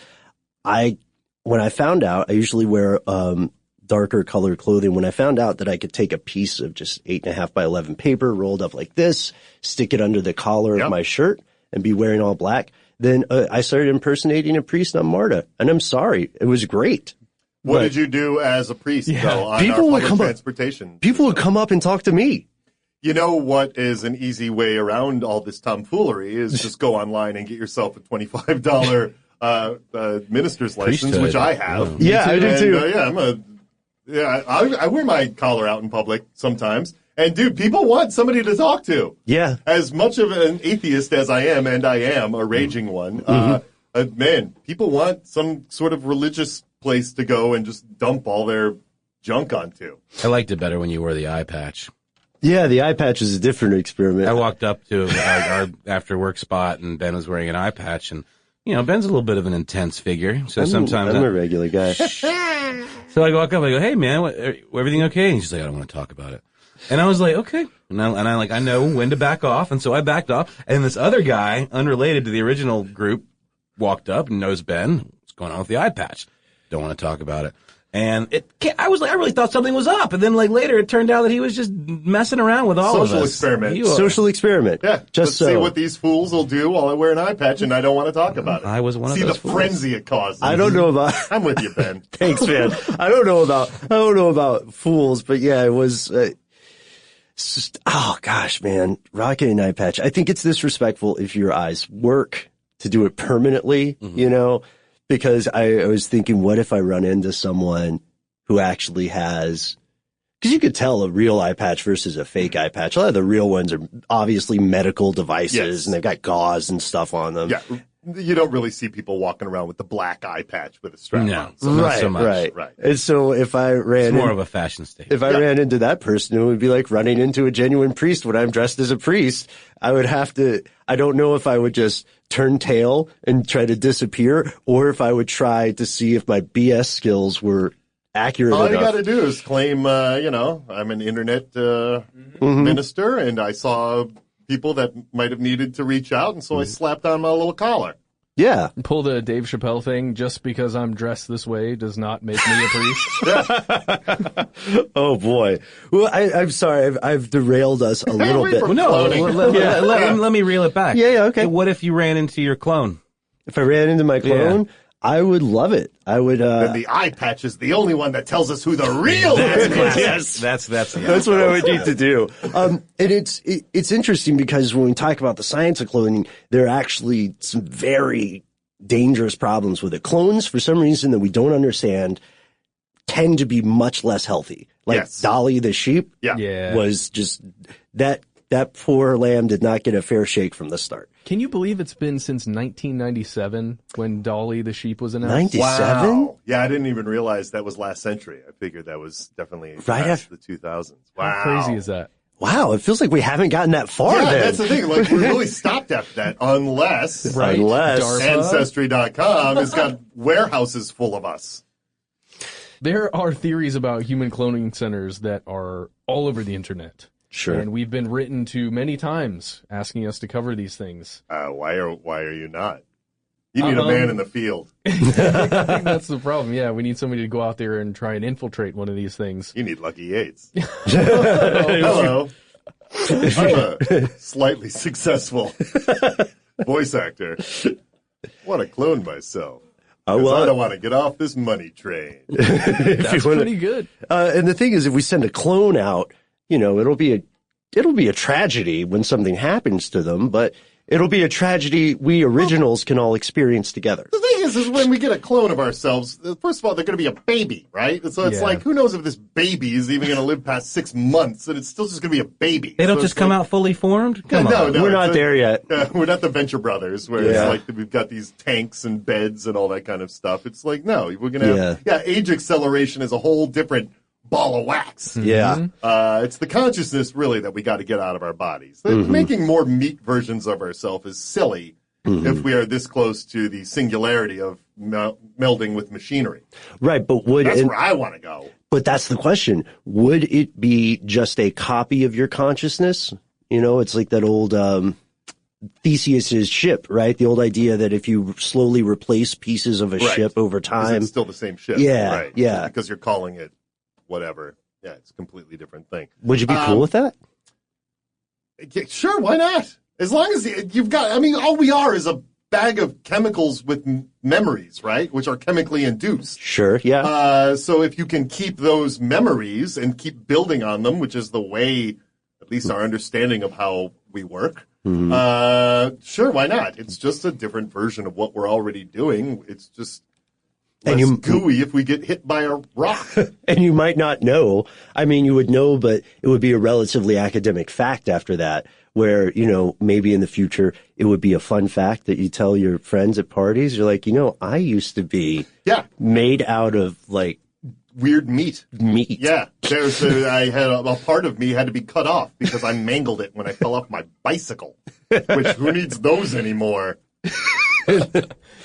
When I found out, I usually wear darker colored clothing. When I found out that I could take a piece of just 8.5 by 11 paper rolled up like this, stick it under the collar of my shirt, and be wearing all black, then I started impersonating a priest on MARTA. And I'm sorry, it was great. What did you do as a priest, though, on people our would public come transportation? People would come up and talk to me. You know what is an easy way around all this tomfoolery is just go online and get yourself a $25 minister's license, which I have. Yeah, I do too. I wear my collar out in public sometimes. And dude, people want somebody to talk to. Yeah. As much of an atheist as I am, and I am a raging one, man, people want some sort of religious place to go and just dump all their junk onto. I liked it better when you wore the eye patch. Yeah, the eye patch is a different experiment. I walked up to our after work spot, and Ben was wearing an eye patch, and Ben's a little bit of an intense figure, so sometimes I'm a regular guy. So I walk up, I go, "Hey man, everything okay?" And she's like, "I don't want to talk about it." And I was like, "Okay," and I know when to back off, and so I backed off. And this other guy, unrelated to the original group, walked up and knows Ben. What's going on with the eye patch? Don't want to talk about it. And I really thought something was up. And then later it turned out that he was just messing around with all of us. Social experiment. Yeah. Let's see what these fools will do while I wear an eye patch and I don't want to talk about it. I was one of those fools. See the frenzy it causes. I don't know about. I'm with you, Ben. Thanks, man. I don't know about fools, but yeah, it was. Oh gosh, man, rocking an eye patch. I think it's disrespectful if your eyes work to do it permanently. Because I was thinking, what if I run into someone who actually has, because you could tell a real eye patch versus a fake eye patch. A lot of the real ones are obviously medical devices and they've got gauze and stuff on them. Yeah. You don't really see people walking around with the black eye patch with a strap on. So not so much. Right. And so if I ran, it's more of a fashion statement. If I ran into that person, it would be like running into a genuine priest when I'm dressed as a priest. I would have to, I don't know if I would just turn tail and try to disappear, or if I would try to see if my BS skills were accurate enough. All you got to do is claim, I'm an internet minister, and I saw people that might have needed to reach out, and so I slapped on my little collar. Yeah. Pull the Dave Chappelle thing, just because I'm dressed this way does not make me a priest. Oh, boy. Well, I'm sorry. I've derailed us a little bit. Well, no, let me reel it back. Yeah, okay. What if you ran into your clone? If I ran into my clone, I would love it. I would. Then the eye patch is the only one that tells us who the real is. Yes, that's what I would need to do. And it's interesting because when we talk about the science of cloning, there are actually some very dangerous problems with it. Clones, for some reason that we don't understand, tend to be much less healthy. Like Dolly the sheep, was just that poor lamb did not get a fair shake from the start. Can you believe it's been since 1997 when Dolly the sheep was announced? 97? Wow. Yeah, I didn't even realize that was last century. I figured that was definitely right after the 2000s. Wow. How crazy is that? Wow, it feels like we haven't gotten that far then. That's the thing. Like, we really stopped after that unless Ancestry.com has got warehouses full of us. There are theories about human cloning centers that are all over the internet. Sure. And we've been written to many times asking us to cover these things. Why are you not? You need a man in the field. I think that's the problem. Yeah, we need somebody to go out there and try and infiltrate one of these things. You need Lucky Yates. Hello. I'm a slightly successful voice actor. I want to clone myself. I don't want to get off this money train. That's pretty good. And the thing is, if we send a clone out, it'll be a tragedy when something happens to them, but it'll be a tragedy we originals can all experience together. The thing is when we get a clone of ourselves, first of all, they're going to be a baby, right? So it's like, who knows if this baby is even going to live past 6 months, and it's still just going to be a baby. They don't just come out fully formed? Come on. No, we're not there yet. We're not the Venture Brothers, where it's like we've got these tanks and beds and all that kind of stuff. It's like, no, we're going to have, age acceleration is a whole different ball of wax. Yeah. It's the consciousness, really, that we got to get out of our bodies. Making more meat versions of ourselves is silly if we are this close to the singularity of melding with machinery. Right, but that's where I want to go. But that's the question. Would it be just a copy of your consciousness? You know, it's like that old Theseus's ship, right? The old idea that if you slowly replace pieces of a ship over time, it's still the same ship. Yeah, right. yeah. Just because you're calling it whatever. Yeah, it's a completely different thing. Would you be cool with that? Yeah, sure, why not? As long as you've got, I mean, all we are is a bag of chemicals with memories, right? Which are chemically induced. Sure, yeah. So if you can keep those memories and keep building on them, which is the way, at least our understanding of how we work, sure, why not? It's just a different version of what we're already doing. It's just less gooey if we get hit by a rock. And you might not know. I mean, you would know, but it would be a relatively academic fact after that, where, you know, maybe in the future it would be a fun fact that you tell your friends at parties. You're like, you know, I used to be made out of like weird meat. Yeah. I had a part of me had to be cut off because I mangled it when I fell off my bicycle, which who needs those anymore?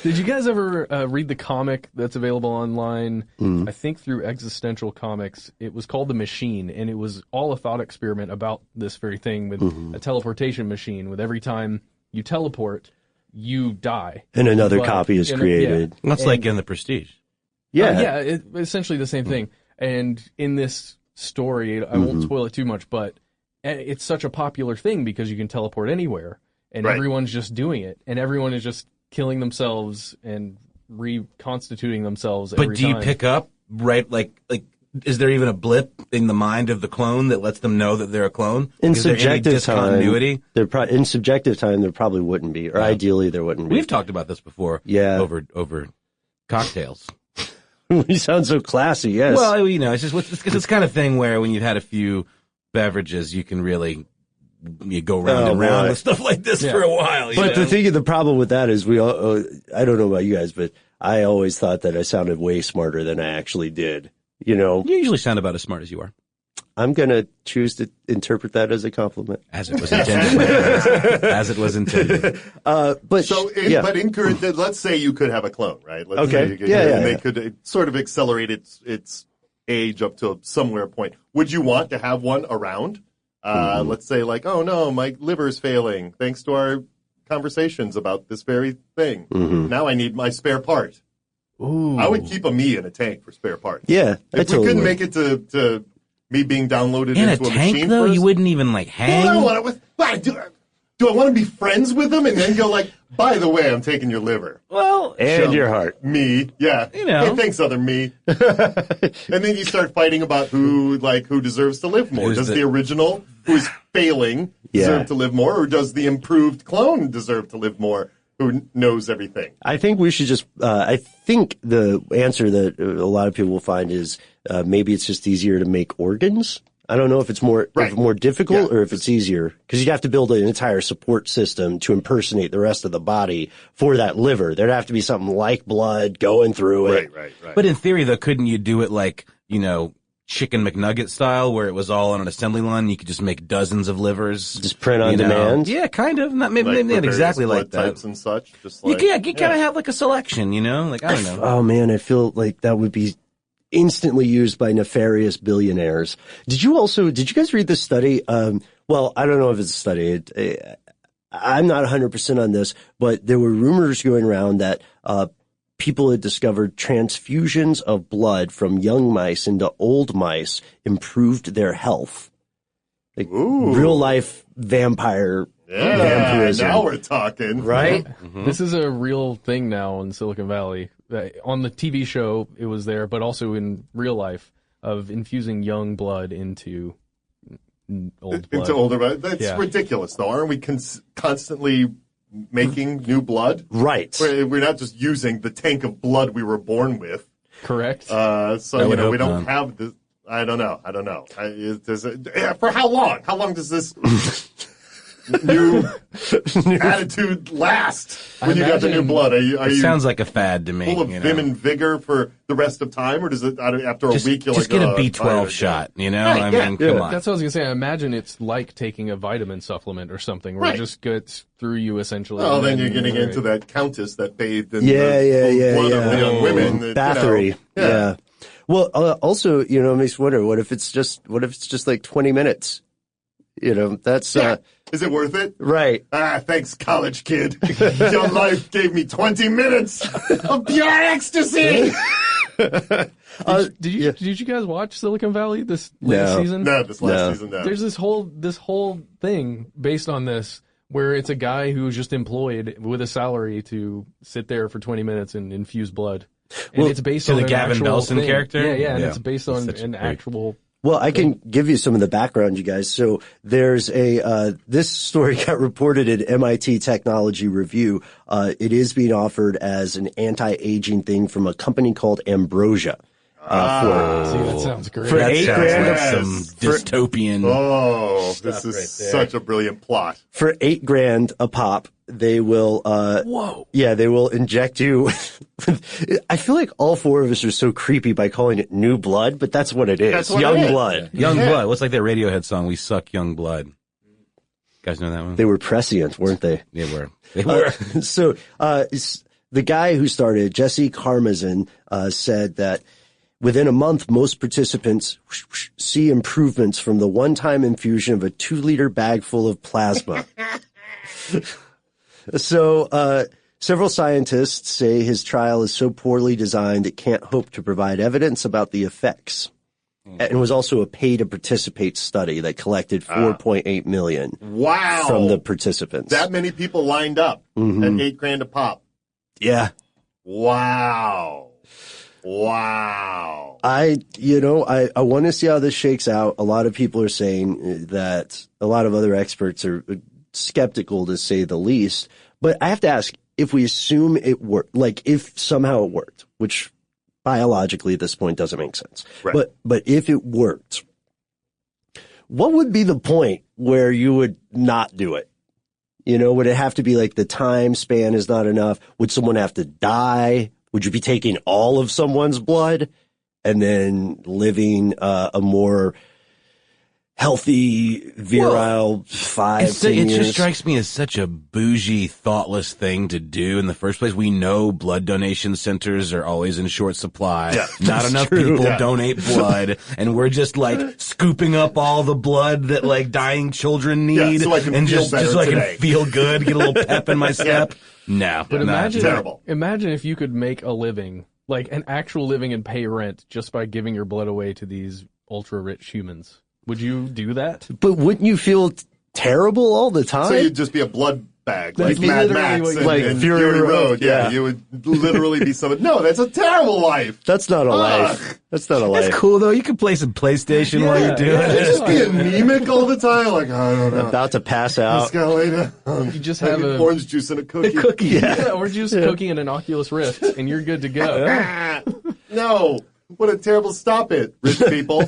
Did you guys ever read the comic that's available online? I think through Existential Comics. It was called The Machine, and it was all a thought experiment about this very thing with a teleportation machine. With every time you teleport, you die. And another copy is created. That's like in The Prestige. Essentially the same thing. And in this story, I won't spoil it too much, but it's such a popular thing because you can teleport anywhere, and everyone's just doing it, and everyone is just killing themselves and reconstituting themselves every time. But do you pick up, like, is there even a blip in the mind of the clone that lets them know that they're a clone? In is subjective there any discontinuity? In subjective time, there probably wouldn't be, or ideally there wouldn't be. We've talked about this before. Yeah. Over cocktails. You sound so classy, yes. Well, you know, it's this kind of thing where when you've had a few beverages, you can really go round and round with stuff like this for a while. But the problem with that is we all, I don't know about you guys, but I always thought that I sounded way smarter than I actually did. You know, you usually sound about as smart as you are. I'm going to choose to interpret that as a compliment. As it was intended. As it was intended. Let's say you could have a clone, right? Let's say they could sort of accelerate its age up to somewhere point. Would you want to have one around? Let's say like, oh no, my liver's failing thanks to our conversations about this very thing. Now I need my spare part. Ooh. I would keep me in a tank for spare parts. Yeah. If we couldn't make it to me being downloaded in into a a tank, machine though, first, you wouldn't even like hang. Well, do I want to be friends with them and then go like, by the way, I'm taking your liver. Well, and your heart. Me, yeah. You know. Hey, thanks, other me. And then you start fighting about who deserves to live more. Does the original, who's failing, deserve to live more, or does the improved clone deserve to live more, who knows everything? I think we should just, I think the answer that a lot of people will find is maybe it's just easier to make organs. I don't know if it's more difficult or if it's easier, because you'd have to build an entire support system to impersonate the rest of the body for that liver. There'd have to be something like blood going through it. Right. But in theory, though, couldn't you do it like, you know, Chicken McNugget style, where it was all on an assembly line? You could just make dozens of livers. Just print on demand? Yeah, kind of. Maybe not exactly like that. Types and such. Just like, you kind of have like a selection, you know? Like, I don't know. Oh man, I feel like that would be instantly used by nefarious billionaires. Did you guys read this study? Well, I don't know if it's a study. I'm not 100% on this, but there were rumors going around that people had discovered transfusions of blood from young mice into old mice improved their health. Like real life vampirism. Now we're talking. Right? Mm-hmm. This is a real thing now in Silicon Valley. On the TV show, it was there, but also in real life, of infusing young blood into old blood. Into older blood. That's ridiculous, though. Aren't we constantly making new blood? Right. We're not just using the tank of blood we were born with. Correct. We don't have this. I don't know. For how long? How long does this new attitude last when you got the new blood? Are you sounds like a fad to me. Full of vim and vigor for the rest of time, or does it after a week you're just like, get a B12 shot? You know, right, I mean, come on. That's what I was gonna say. I imagine it's like taking a vitamin supplement or something, where it just gets through you essentially. Oh, then you're getting into that countess that bathed in the blood of the young women. Bathory. Yeah. Well, also, it makes me wonder, what if it's just like 20 minutes? That's, Is it worth it? right. Thanks, college kid. Your life gave me 20 minutes of pure ecstasy. Did you guys watch Silicon Valley this latest season? No, this last season, no. There's this whole thing based on this where it's a guy who's just employed with a salary to sit there for 20 minutes and infuse blood. And it's based on the an Gavin actual Belson thing. character? Yeah, and it's based on an actual. Well, I can give you some of the background, you guys. So there's this story got reported in MIT Technology Review. It is being offered as an anti-aging thing from a company called Ambrosia. See, that sounds great. For $8,000, like some dystopian. This is such a brilliant plot. For $8,000 a pop, they will, Whoa. Yeah, they will inject you. I feel like all four of us are so creepy by calling it new blood, but that's what it is. That's what young it is. blood. Young blood. What's like that Radiohead song, We Suck Young Blood? You guys know that one? They were prescient, weren't they? They were. They were. So, the guy who started, Jesse Karmazin, said that within a month, most participants see improvements from the one-time infusion of a 2-liter bag full of plasma. So, several scientists say his trial is so poorly designed it can't hope to provide evidence about the effects. And it was also a pay-to-participate study that collected $4.8 million from the participants. That many people lined up at $8,000 a pop. Yeah. Wow. I want to see how this shakes out. A lot of people are saying that a lot of other experts are skeptical, to say the least. But I have to ask, if we assume it worked, like if somehow it worked, which biologically at this point doesn't make sense. Right. But if it worked, what would be the point where you would not do it? Would it have to be like the time span is not enough? Would someone have to die? Would you be taking all of someone's blood and then living a more healthy, virile 5-10 years? It just strikes me as such a bougie, thoughtless thing to do in the first place. We know blood donation centers are always in short supply. Yeah, Not enough people donate blood, and we're just like scooping up all the blood that like dying children need, so I can and feel just better so I can today. feel good, get a little pep in my step. No, But terrible. imagine if you could make a living, like an actual living, and pay rent just by giving your blood away to these ultra-rich humans. Would you do that? But wouldn't you feel terrible all the time? So you'd just be a blood bag, That's like Mad literally Max what you- and Like Fury Fury Road. Road, yeah. You would literally be someone. No, that's a terrible life. That's not a life. That's not a life. That's cool though. You can play some PlayStation while you're doing yeah. it. Just be anemic all the time. Like, I don't know. About to pass Just out. gotta lay down. You just Have have a orange juice and a cookie. Yeah, or just cooking an Oculus Rift, and you're good to go. No. What a terrible stop it, rich people.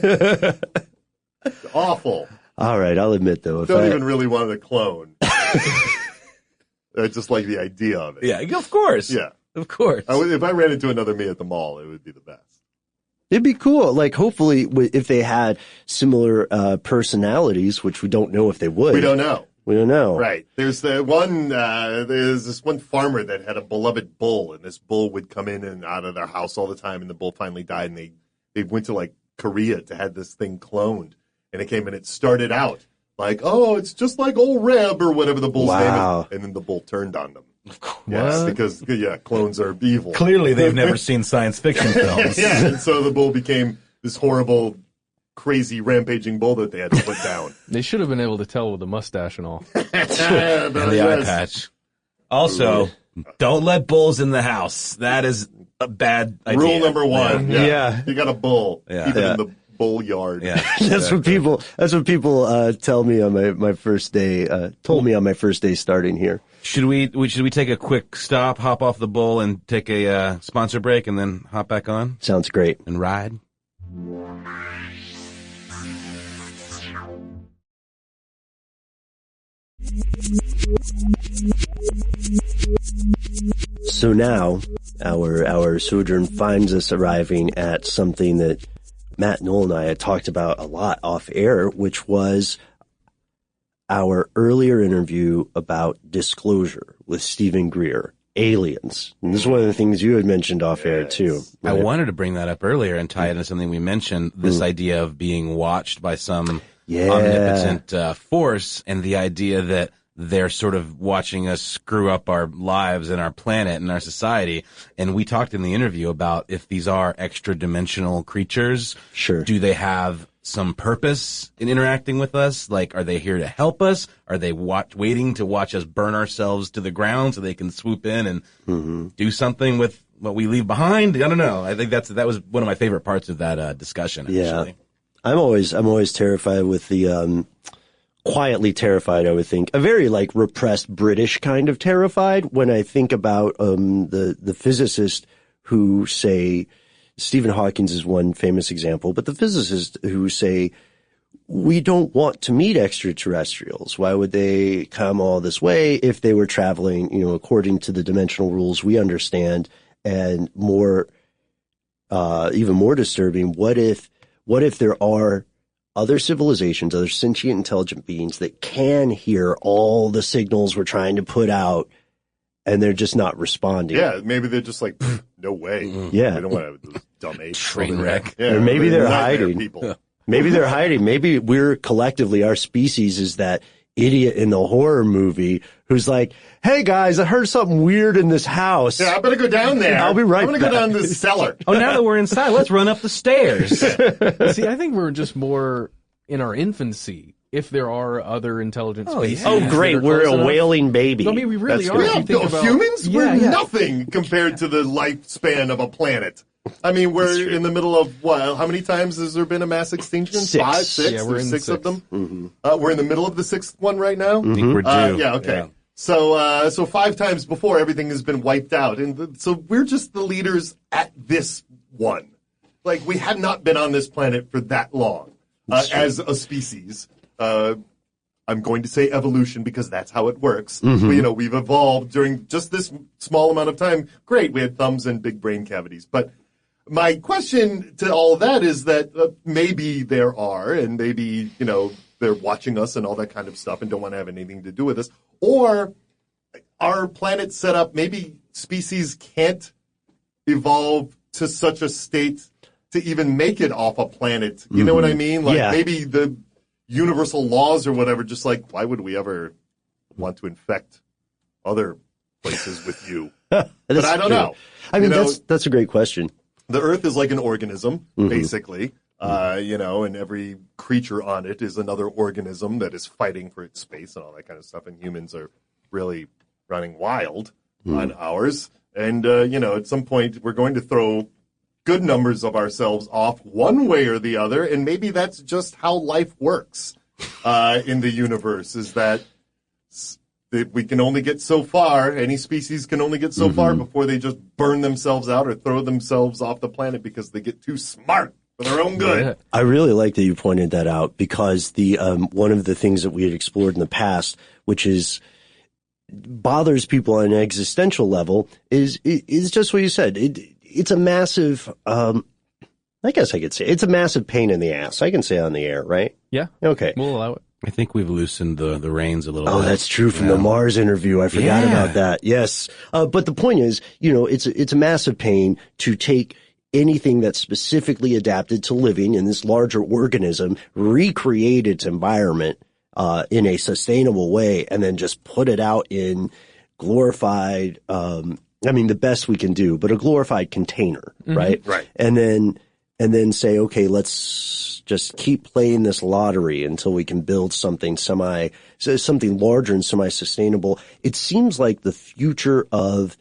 Awful. All right, I'll admit though, if Don't I even really want a clone. I just like the idea of it. Yeah, of course. Yeah. Of course. If I ran into another me at the mall, it would be the best. it'd be cool. Like hopefully, if they had similar personalities, which we don't know if they would. We don't know. We don't know. Right. There's this one farmer that had a beloved bull, and this bull would come in and out of their house all the time, and the bull finally died, and they went to like Korea to have this thing cloned, and it came and it started out like, oh, it's just like old Reb or whatever the bull's name is, and then the bull turned on them. Yes, because clones are evil. Clearly, they've never seen science fiction films. Yeah, and so the bull became this horrible, crazy, rampaging bull that they had to put down. They should have been able to tell with the mustache and all. And the eye patch. Also, don't let bulls in the house. That is a bad idea. Rule number 1. Yeah. You got a bull. Yeah. Keep it Yeah. in the bull yard. Yeah. That's what people tell me on my first day. Told me on my first day starting here. Should we take a quick stop, hop off the bull, and take a sponsor break, and then hop back on Sounds great. and ride? So now our sojourn finds us arriving at something that Matt, Noel, and I had talked about a lot off air, which was our earlier interview about disclosure with Stephen Greer. aliens. And this is one of the things you had mentioned off air too. I right? wanted to bring that up earlier and tie it into something we mentioned, this idea of being watched by some omnipotent force, and the idea that they're sort of watching us screw up our lives and our planet and our society. And we talked in the interview about if these are extra-dimensional creatures, Sure. do they have some purpose in interacting with us? Like, are they here to help us? Are they waiting to watch us burn ourselves to the ground so they can swoop in and do something with what we leave behind? I don't know. I think that was one of my favorite parts of that discussion. Actually. Yeah. I'm always terrified with the quietly terrified, I would think. A very like repressed British kind of terrified when I think about the physicists who say, Stephen Hawking is one famous example, but the physicists who say, we don't want to meet extraterrestrials. Why would they come all this way if they were traveling, according to the dimensional rules we understand? And more, even more disturbing, what if there are other civilizations, other sentient intelligent beings that can hear all the signals we're trying to put out, and they're just not responding? Yeah, maybe they're just like, no way. Yeah. We don't want to dumb apes. Train wreck. Yeah, Or maybe they're nightmare hiding. People. Maybe they're hiding. Maybe we're collectively, our species is that idiot in the horror movie who's like, hey guys, I heard something weird in this house. Yeah, I better go down there. I'll be right I'm going to back. go down this cellar. Oh, now that we're inside, let's run up the stairs. See, I think we're just more in our infancy. If there are other intelligent species. Oh, great. that are We're close a enough. wailing baby. I mean, we really That's are. good. If you think about Humans? We're Yeah. nothing compared to the lifespan of a planet. I mean, we're in the middle of, how many times has there been a mass extinction? 6. 5, 6? Yeah, we're There's in 6 of 6. them. Mm-hmm. We're in the middle of the 6th one right now. I think we're due. Yeah, okay. Yeah. So 5 times before, everything has been wiped out. And so we're just the leaders at this one. Like, we had not been on this planet for that long as a species. I'm going to say evolution because that's how it works. Mm-hmm. But, we've evolved during just this small amount of time. Great, we had thumbs and big brain cavities. But my question to all of that is that maybe there are, and maybe, they're watching us and all that kind of stuff and don't want to have anything to do with us. Or our planet set up, maybe species can't evolve to such a state to even make it off a planet. You know what I mean? Like maybe the universal laws or whatever, just like, why would we ever want to infect other places with you? But I don't know. I mean, that's a great question. The Earth is like an organism, basically, and every creature on it is another organism that is fighting for its space and all that kind of stuff. And humans are really running wild on ours. And, at some point we're going to throw good numbers of ourselves off one way or the other. And maybe that's just how life works in the universe, is that we can only get so far. Any species can only get so far before they just burn themselves out or throw themselves off the planet because they get too smart for their own good. Yeah. I really like that you pointed that out, because the one of the things that we had explored in the past, which bothers people on an existential level, is just what you said. It's a massive, I guess I could say, it's a massive pain in the ass. I can say on the air, right? Yeah. Okay. We'll allow it. I think we've loosened the reins a little bit. Oh, that's true from the Mars interview. I forgot about that. Yes. But the point is, it's a massive pain to take anything that's specifically adapted to living in this larger organism, recreate its environment in a sustainable way, and then just put it out in glorified, the best we can do, but a glorified container, right? Right. And then say, okay, let's just keep playing this lottery until we can build something larger and semi-sustainable. It seems like the future of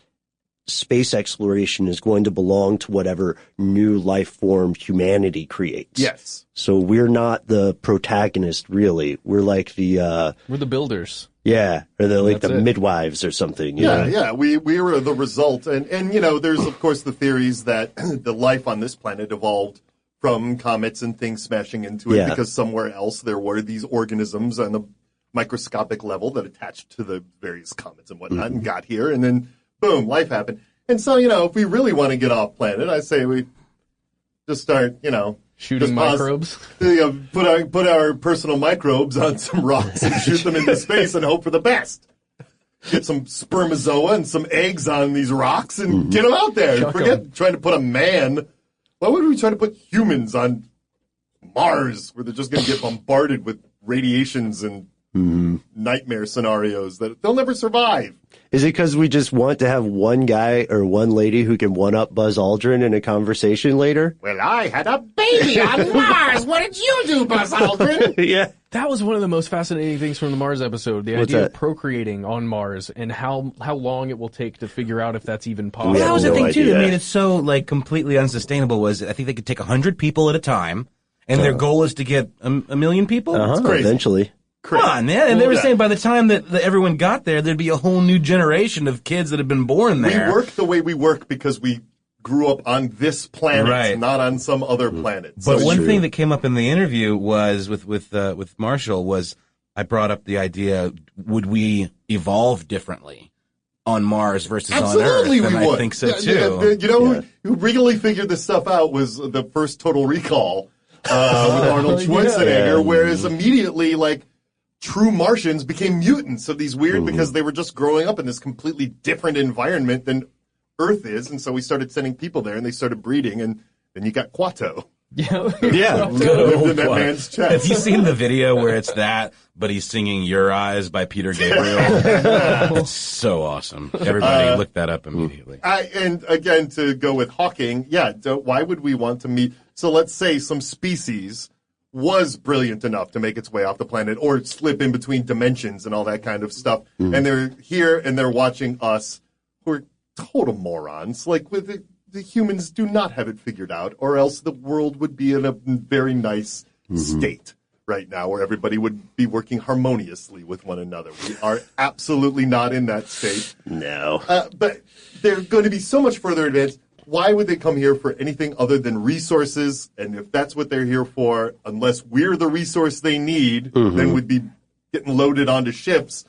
space exploration is going to belong to whatever new life form humanity creates. Yes. So we're not the protagonist, really. We're like We're the builders. or That's the it. midwives or something. You know? Yeah. We were the result. And there's, of course, the theories that the life on this planet evolved from comets and things smashing into it because somewhere else there were these organisms on the microscopic level that attached to the various comets and whatnot and got here. And then, boom, life happened. And so, if we really want to get off planet, I say we just start, Shooting microbes. Put our personal microbes on some rocks and shoot them into space and hope for the best. get some spermazoa and some eggs on these rocks and get them out there. Chuck Forget 'em. trying to put a man. Why would we try to put humans on Mars where they're just going to get bombarded with radiations and nightmare scenarios that they'll never survive? Is it because we just want to have one guy or one lady who can one-up Buzz Aldrin in a conversation later? Well, I had a baby on Mars. What did you do, Buzz Aldrin? Yeah. That was one of the most fascinating things from the Mars episode, the What's idea that? of procreating on Mars and how long it will take to figure out if that's even possible. Yeah. That was the no thing too idea. that made it so like completely unsustainable. Was I think they could take 100 people at a time, and their goal is to get a million people. crazy. Eventually. Come on, man! And they were Yeah. saying by the time that everyone got there, there'd be a whole new generation of kids that had been born there. We work the way we work because we grew up on this planet, Right. not on some other planet. But So one true. thing that came up in the interview was with Marshall was I brought up the idea: would we evolve differently on Mars versus absolutely on Earth? we And would. I think so Yeah, too. you know who really figured this stuff out was the first Total Recall with Arnold Schwarzenegger, Yeah. whereas immediately, like, true Martians became mutants of these weird because they were just growing up in this completely different environment than Earth is, and so we started sending people there, and they started breeding, and then you got Quato. Yeah. Yeah. Lived in that man's chest. Have you seen the video where it's that, but he's singing "Your Eyes" by Peter Gabriel? It's so awesome. Everybody look that up immediately. And again, to go with Hawking, why would we want to meet? So let's say some species was brilliant enough to make its way off the planet or slip in between dimensions and all that kind of stuff. And they're here and they're watching us who are total morons. Like, with the humans do not have it figured out, or else the world would be in a very nice state right now where everybody would be working harmoniously with one another. We are absolutely not in that state. No. But they're going to be so much further advanced. Why would they come here for anything other than resources? And if that's what they're here for, unless we're the resource they need, then we'd be getting loaded onto ships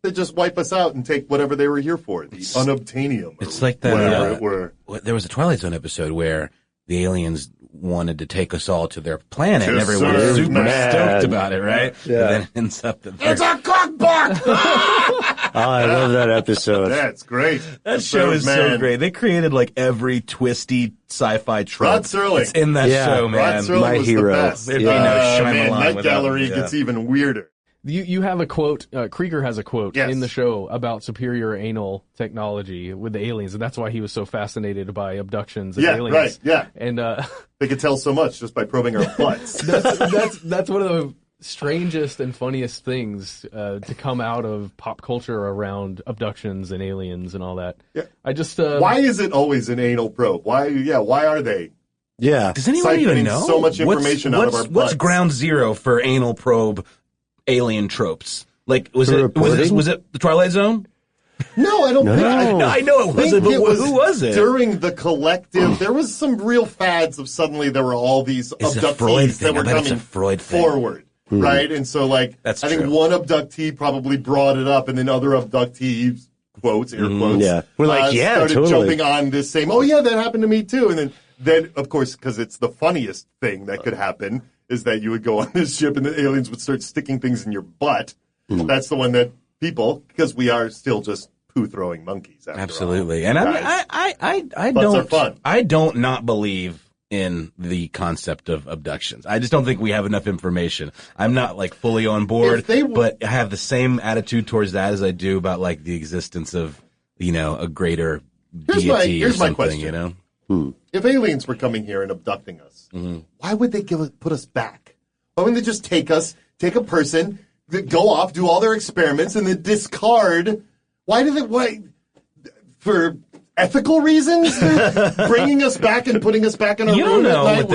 that just wipe us out and take whatever they were here for, the unobtainium. It's like that. Whatever it were. There was a Twilight Zone episode where the aliens wanted to take us all to their planet, and To everyone was serve super man. stoked about it, right? Yeah. And then it ends up that they're- It's a cookbook! Oh, I love that episode. That's great. that show is so Man. great. They created like every twisty sci-fi trope. Rod Serling. It's in that Yeah. show, Rod man. Serling My was hero. the best. There'd be no Man, Shyamalan Night without Gallery him, yeah. gets even weirder. You have a quote, Krieger has a quote Yes. in the show about superior anal technology with the aliens, and that's why he was so fascinated by abductions and Yeah, aliens. right, yeah. And They could tell so much just by probing our butts. that's one of the strangest and funniest things to come out of pop culture around abductions and aliens and all that. Yeah. I just Why is it always an anal probe? Why are they? Yeah. Does anyone even siphoning know? so much information out of our What's butts? ground zero for anal probe alien tropes? Like, was For it reporting? was it the Twilight Zone? No, I don't think. I know it wasn't, but who was it? During the collective, there was some real fads of suddenly there were all these It's a Freud abductees thing. that were I bet it's coming a Freud thing. forward, right? And so, like, That's I think true. one abductee probably brought it up, and then other abductees, quotes, air quotes, Yeah. We're like, yeah, started totally. jumping on this same, oh yeah, that happened to me too. And then of course, because it's the funniest thing that could happen, is that you would go on this ship and the aliens would start sticking things in your butt. That's the one that people, because we are still just poo-throwing monkeys. After Absolutely, all, and guys. I Butts are don't fun. I don't not believe in the concept of abductions. I just don't think we have enough information. I'm not like fully on board, If they but I have the same attitude towards that as I do about like the existence of a greater deity here's or my something. question. If aliens were coming here and abducting us, why would they put us back? Why wouldn't they just take a person, go off, do all their experiments, and then discard? Why? For ethical reasons? They're bringing us back and putting us back in a You don't room at know night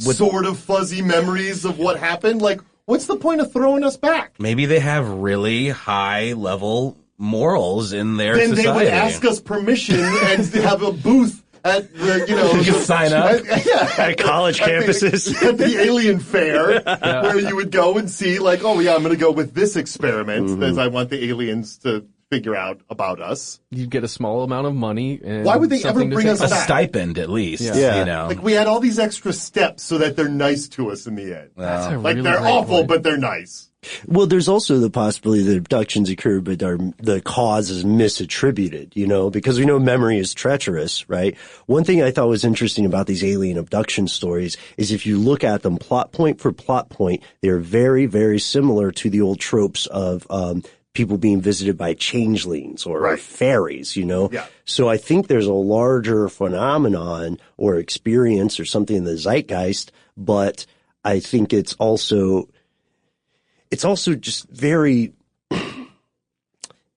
with sort of fuzzy memories of what happened? Like, what's the point of throwing us back? Maybe they have really high level morals in their Then society. they would ask us permission and have a booth at the, You can sign up. At college campuses. At the alien fair, where you would go and see, like, oh yeah, I'm going to go with this experiment as I want the aliens to figure out about us. you'd get a small amount of money. And Why would they ever something to bring take us a back? stipend at least. Yeah. Like, we had all these extra steps so that they're nice to us in the end. That's a Like, really they're great awful, point. but they're nice. Well, there's also the possibility that abductions occur, but the cause is misattributed, because we know memory is treacherous, right? One thing I thought was interesting about these alien abduction stories is if you look at them plot point for plot point, they're very, very similar to the old tropes of, people being visited by changelings or fairies, Yeah. So I think there's a larger phenomenon or experience or something in the zeitgeist, but I think it's also just very,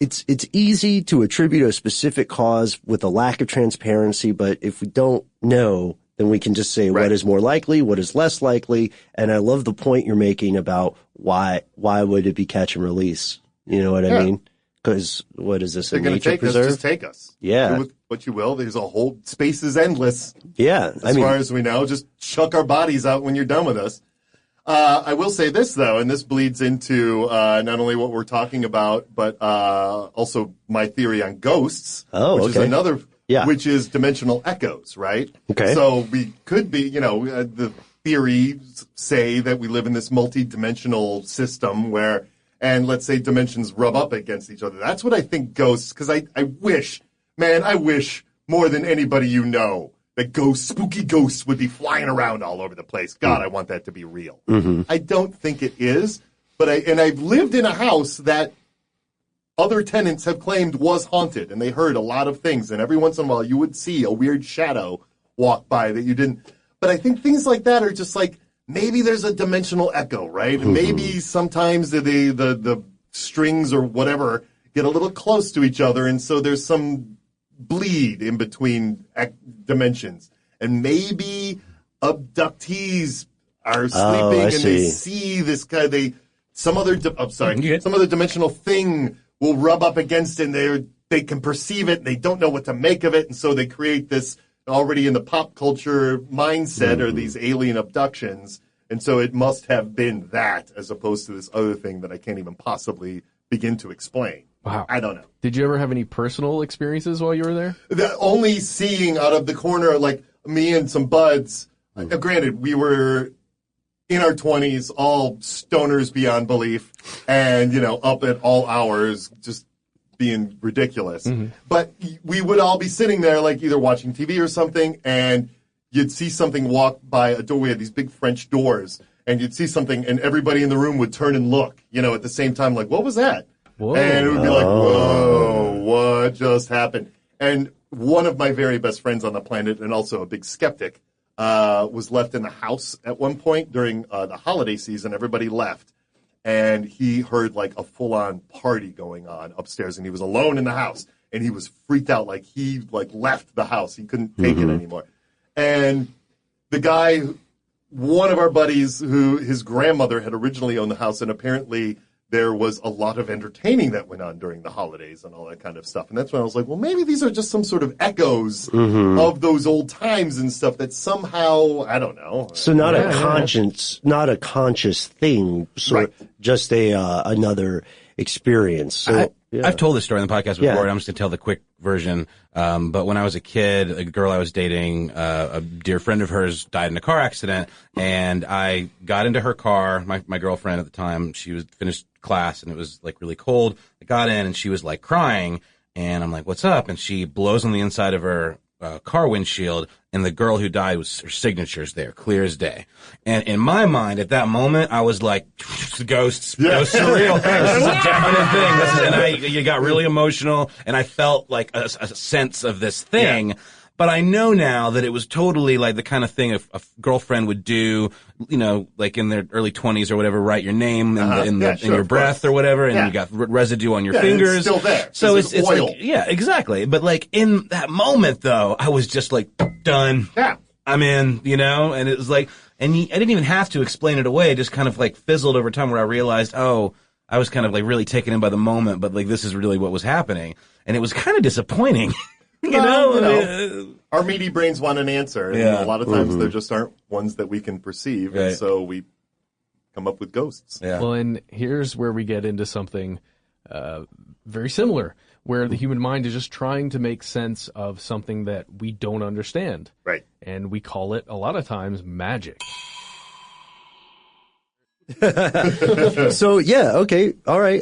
it's easy to attribute a specific cause with a lack of transparency, but if we don't know, then we can just say what is more likely, what is less likely. And I love the point you're making about why would it be catch and release? You know what I mean? Because what is this, a nature preserve? Just take us. Yeah. Do with what you will. There's a whole, space is endless. Yeah. As far as we know, just chuck our bodies out when you're done with us. I will say this, though, and this bleeds into not only what we're talking about, but also my theory on ghosts, which is another, which is dimensional echoes, right? Okay. So we could be, the theories say that we live in this multi-dimensional system where, and let's say dimensions rub up against each other. That's what I think ghosts, because I wish more than anybody that spooky ghosts would be flying around all over the place. God, I want that to be real. Mm-hmm. I don't think it is, but I've lived in a house that other tenants have claimed was haunted, and they heard a lot of things, and every once in a while you would see a weird shadow walk by that you didn't. But I think things like that are just like, maybe there's a dimensional echo, right? Mm-hmm. Maybe sometimes the strings or whatever get a little close to each other, and so there's some bleed in between dimensions. And maybe abductees are sleeping and they see this guy, some other dimensional thing will rub up against it, and they can perceive it, and they don't know what to make of it, and so they create this already in the pop culture mindset or these alien abductions. And so it must have been that as opposed to this other thing that I can't even possibly begin to explain. Wow. I don't know. Did you ever have any personal experiences while you were there? Only seeing out of the corner, like me and some buds. Granted, we were in our 20s, all stoners beyond belief, and, up at all hours, just being ridiculous. Mm-hmm. But we would all be sitting there, like either watching TV or something, and you'd see something walk by a door. We had these big French doors, and you'd see something, and everybody in the room would turn and look, at the same time, like, what was that? Whoa. And it would be like, whoa, what just happened? And one of my very best friends on the planet, and also a big skeptic, was left in the house at one point during the holiday season. Everybody left. And he heard like a full-on party going on upstairs, and he was alone in the house, and he was freaked out, like he left the house. He couldn't take it anymore. And the guy, one of our buddies, who his grandmother had originally owned the house, and apparently there was a lot of entertaining that went on during the holidays and all that kind of stuff. And that's when I was like, well, maybe these are just some sort of echoes of those old times and stuff that somehow, I don't know. So not a conscious thing, just another experience. So, I've told this story on the podcast before, and I'm just going to tell the quick version. But when I was a kid, a girl I was dating, a dear friend of hers died in a car accident, and I got into her car, my girlfriend at the time. She was finished class, and it was like really cold. I got in, and she was like crying, and I'm like, what's up? And she blows on the inside of her car windshield, and the girl who died was her signature's there, clear as day. And in my mind, at that moment, I was like, ghosts, ghosts are real. This is a definite thing. You got really emotional, and I felt like a sense of this thing. Yeah. But I know now that it was totally like the kind of thing a girlfriend would do, like in their early 20s or whatever, write your name in your breath or whatever, and you got residue on your fingers. It's still there. So it's oil. Like, exactly. But like in that moment though, I was just like, done. Yeah. I'm in, and it was like, I didn't even have to explain it away. It just kind of like fizzled over time where I realized, I was kind of like really taken in by the moment, but like this is really what was happening. And it was kind of disappointing. Our meaty brains want an answer. And a lot of times there just aren't ones that we can perceive. Right. And so we come up with ghosts. Yeah. Well, and here's where we get into something very similar, where the human mind is just trying to make sense of something that we don't understand. Right. And we call it, a lot of times, magic. So yeah, okay, all right,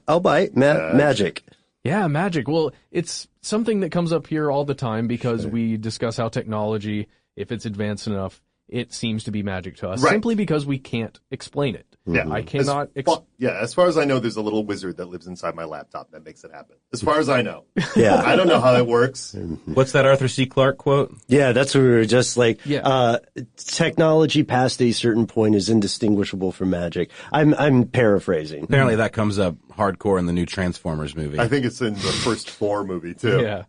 I'll buy it. Magic. Yeah, magic. Well, it's something that comes up here all the time because we discuss how technology, if it's advanced enough, it seems to be magic to us, simply because we can't explain it. Yeah, I cannot. As far as I know, there's a little wizard that lives inside my laptop that makes it happen. As far as I know. Yeah. I don't know how it works. What's that Arthur C. Clarke quote? Yeah, that's what we were just like. Technology past a certain point is indistinguishable from magic. I'm paraphrasing. Apparently that comes up hardcore in the new Transformers movie. I think it's in the first Thor movie too. Yeah.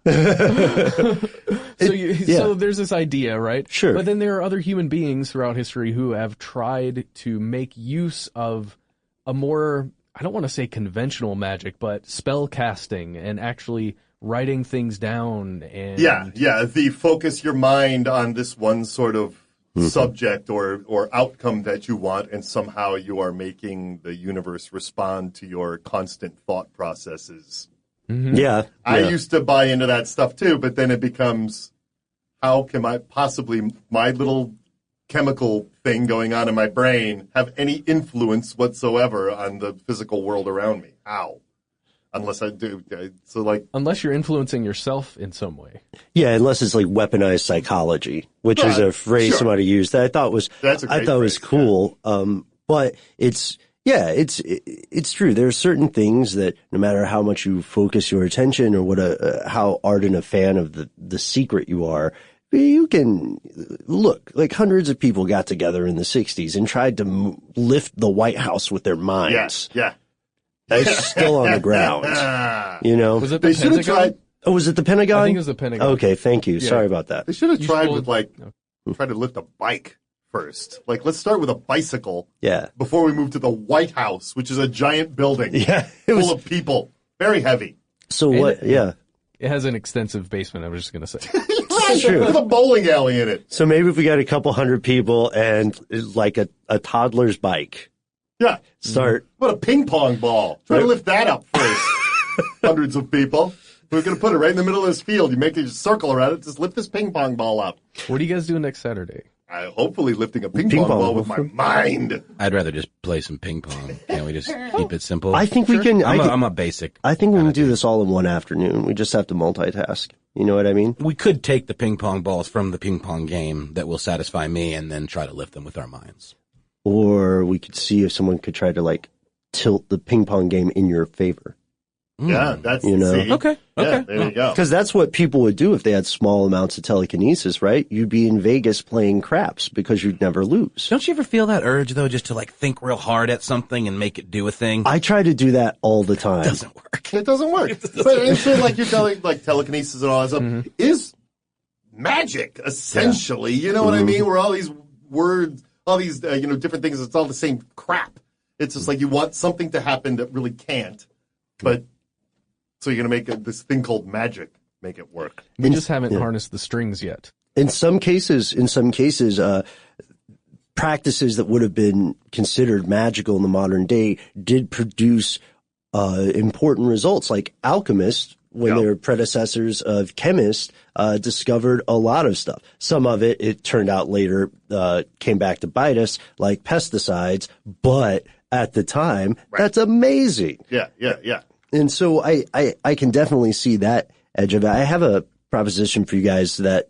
So there's this idea, right? Sure. But then there are other human beings throughout history who have tried to make use of a more, I don't want to say conventional magic, but spell casting and actually writing things down. And the focus your mind on this one sort of subject or outcome that you want, and somehow you are making the universe respond to your constant thought processes. Yeah. I used to buy into that stuff too, but then it becomes, how can I possibly, my little chemical thing going on in my brain, have any influence whatsoever on the physical world around me? How? Unless I do. So like, unless you're influencing yourself in some way. Yeah, unless it's like weaponized psychology, which is a phrase somebody used that I thought was cool. But it's true. There are certain things that no matter how much you focus your attention or how ardent a fan of the secret you are, you can look like hundreds of people got together in the 60s and tried to lift the White House with their minds. Yeah. It's still on the ground. You know, was it the Pentagon? Oh, was it the Pentagon? I think it was the Pentagon. Okay, thank you. Yeah. Sorry about that. They should have tried try to lift a bike first. Like, let's start with a bicycle. Yeah. Before we move to the White House, which is a giant building. Yeah. Full of people. Very heavy. So what? Yeah. It has an extensive basement, I was just going to say. That's true. With a bowling alley in it. So maybe if we got a couple hundred people and like a toddler's bike. Yeah. Start. What a ping pong ball. Try to lift that up first. Hundreds of people. We're going to put it right in the middle of this field. You make a circle around it. Just lift this ping pong ball up. What are you guys doing next Saturday? Hopefully lifting a ping pong ball with my mind. I'd rather just play some ping pong. Can't we just keep it simple? I think we can. I'm a basic. I think we can do this all in one afternoon. We just have to multitask. You know what I mean? We could take the ping pong balls from the ping pong game that will satisfy me and then try to lift them with our minds. Or we could see if someone could try to like tilt the ping pong game in your favor. Yeah, that's, see? Okay. Yeah, there you go. Because that's what people would do if they had small amounts of telekinesis, right? You'd be in Vegas playing craps because you'd never lose. Don't you ever feel that urge, though, just to like think real hard at something and make it do a thing? I try to do that all the time. It doesn't work. It doesn't work. But it's like you're telling, like telekinesis and all that stuff is magic, essentially. You know what I mean? Where all these words, all these, different things, it's all the same crap. It's just like you want something to happen that really can't, but so you're going to make this thing called magic, make it work. We just haven't harnessed the strings yet. In some cases, practices that would have been considered magical in the modern day did produce important results, like alchemists, when their predecessors of chemists discovered a lot of stuff. Some of it turned out later, came back to bite us, like pesticides, but at the time, that's amazing. Yeah. And so I can definitely see that edge of it. I have a proposition for you guys that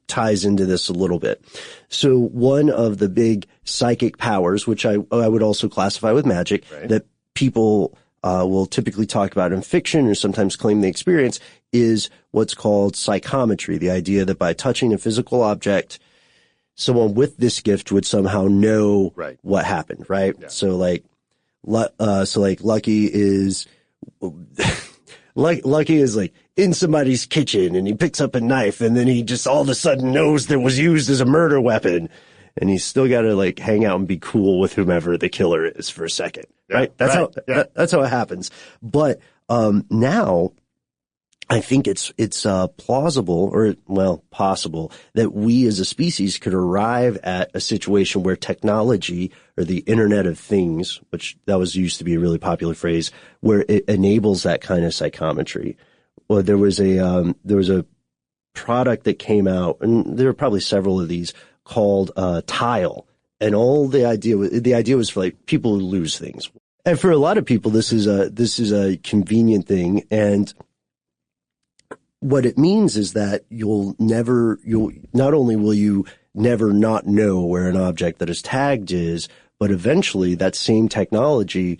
ties into this a little bit. So one of the big psychic powers, which I would also classify with magic, that people will typically talk about in fiction or sometimes claim they experience, is what's called psychometry, the idea that by touching a physical object, someone with this gift would somehow know what happened, right? Yeah. So like Lucky is like in somebody's kitchen and he picks up a knife and then he just all of a sudden knows that it was used as a murder weapon, and he's still got to like hang out and be cool with whomever the killer is for a second, right? That's how it happens. But now I think it's plausible possible that we as a species could arrive at a situation where technology or the Internet of Things, which that was used to be a really popular phrase, where it enables that kind of psychometry. Well, there was a product that came out, and there are probably several of these, called Tile. And all the idea was for like people who lose things. And for a lot of people, this is a convenient thing. And what it means is that not only will you never not know where an object that is tagged is, but eventually that same technology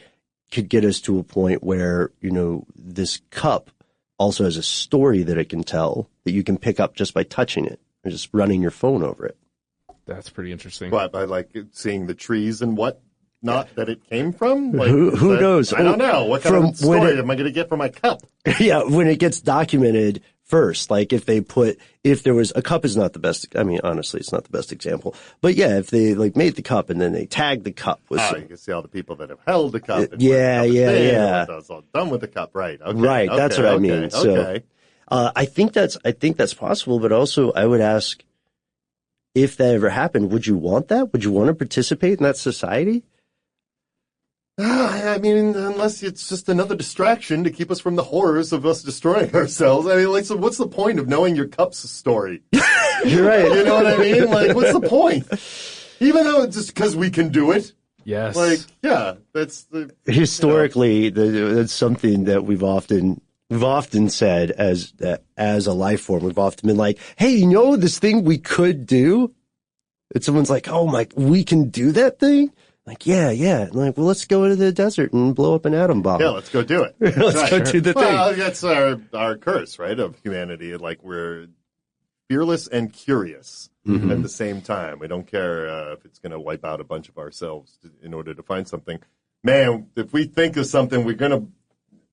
could get us to a point where, this cup also has a story that it can tell that you can pick up just by touching it or just running your phone over it. That's pretty interesting. What, by like seeing the trees and what not that it came from? Like, who knows? I don't know. What kind of story am I going to get from my cup? Yeah, when it gets documented first, like if there was a cup is not the best. I mean, honestly, it's not the best example. But yeah, if they like made the cup and then they tagged the cup with you can see all the people that have held the cup. And yeah. It's all done with the cup, right? Okay, right. Okay, that's what I mean. Okay. So, I think that's possible. But also, I would ask, if that ever happened, would you want that? Would you want to participate in that society? I mean, unless it's just another distraction to keep us from the horrors of us destroying ourselves. I mean, like, so what's the point of knowing your cup's story? You're right. You know what I mean? Like, what's the point? Even though it's just because we can do it. Yes. Like, yeah, that's the historically that's something that we've often said as a life form. We've often been like, hey, this thing we could do? And someone's like, oh my, we can do that thing? Like, yeah. And like, well, let's go into the desert and blow up an atom bomb. Yeah, let's go do it. Let's go do the thing. Well, that's our curse, right, of humanity. Like, we're fearless and curious at the same time. We don't care if it's going to wipe out a bunch of ourselves in order to find something. Man, if we think of something, we're going to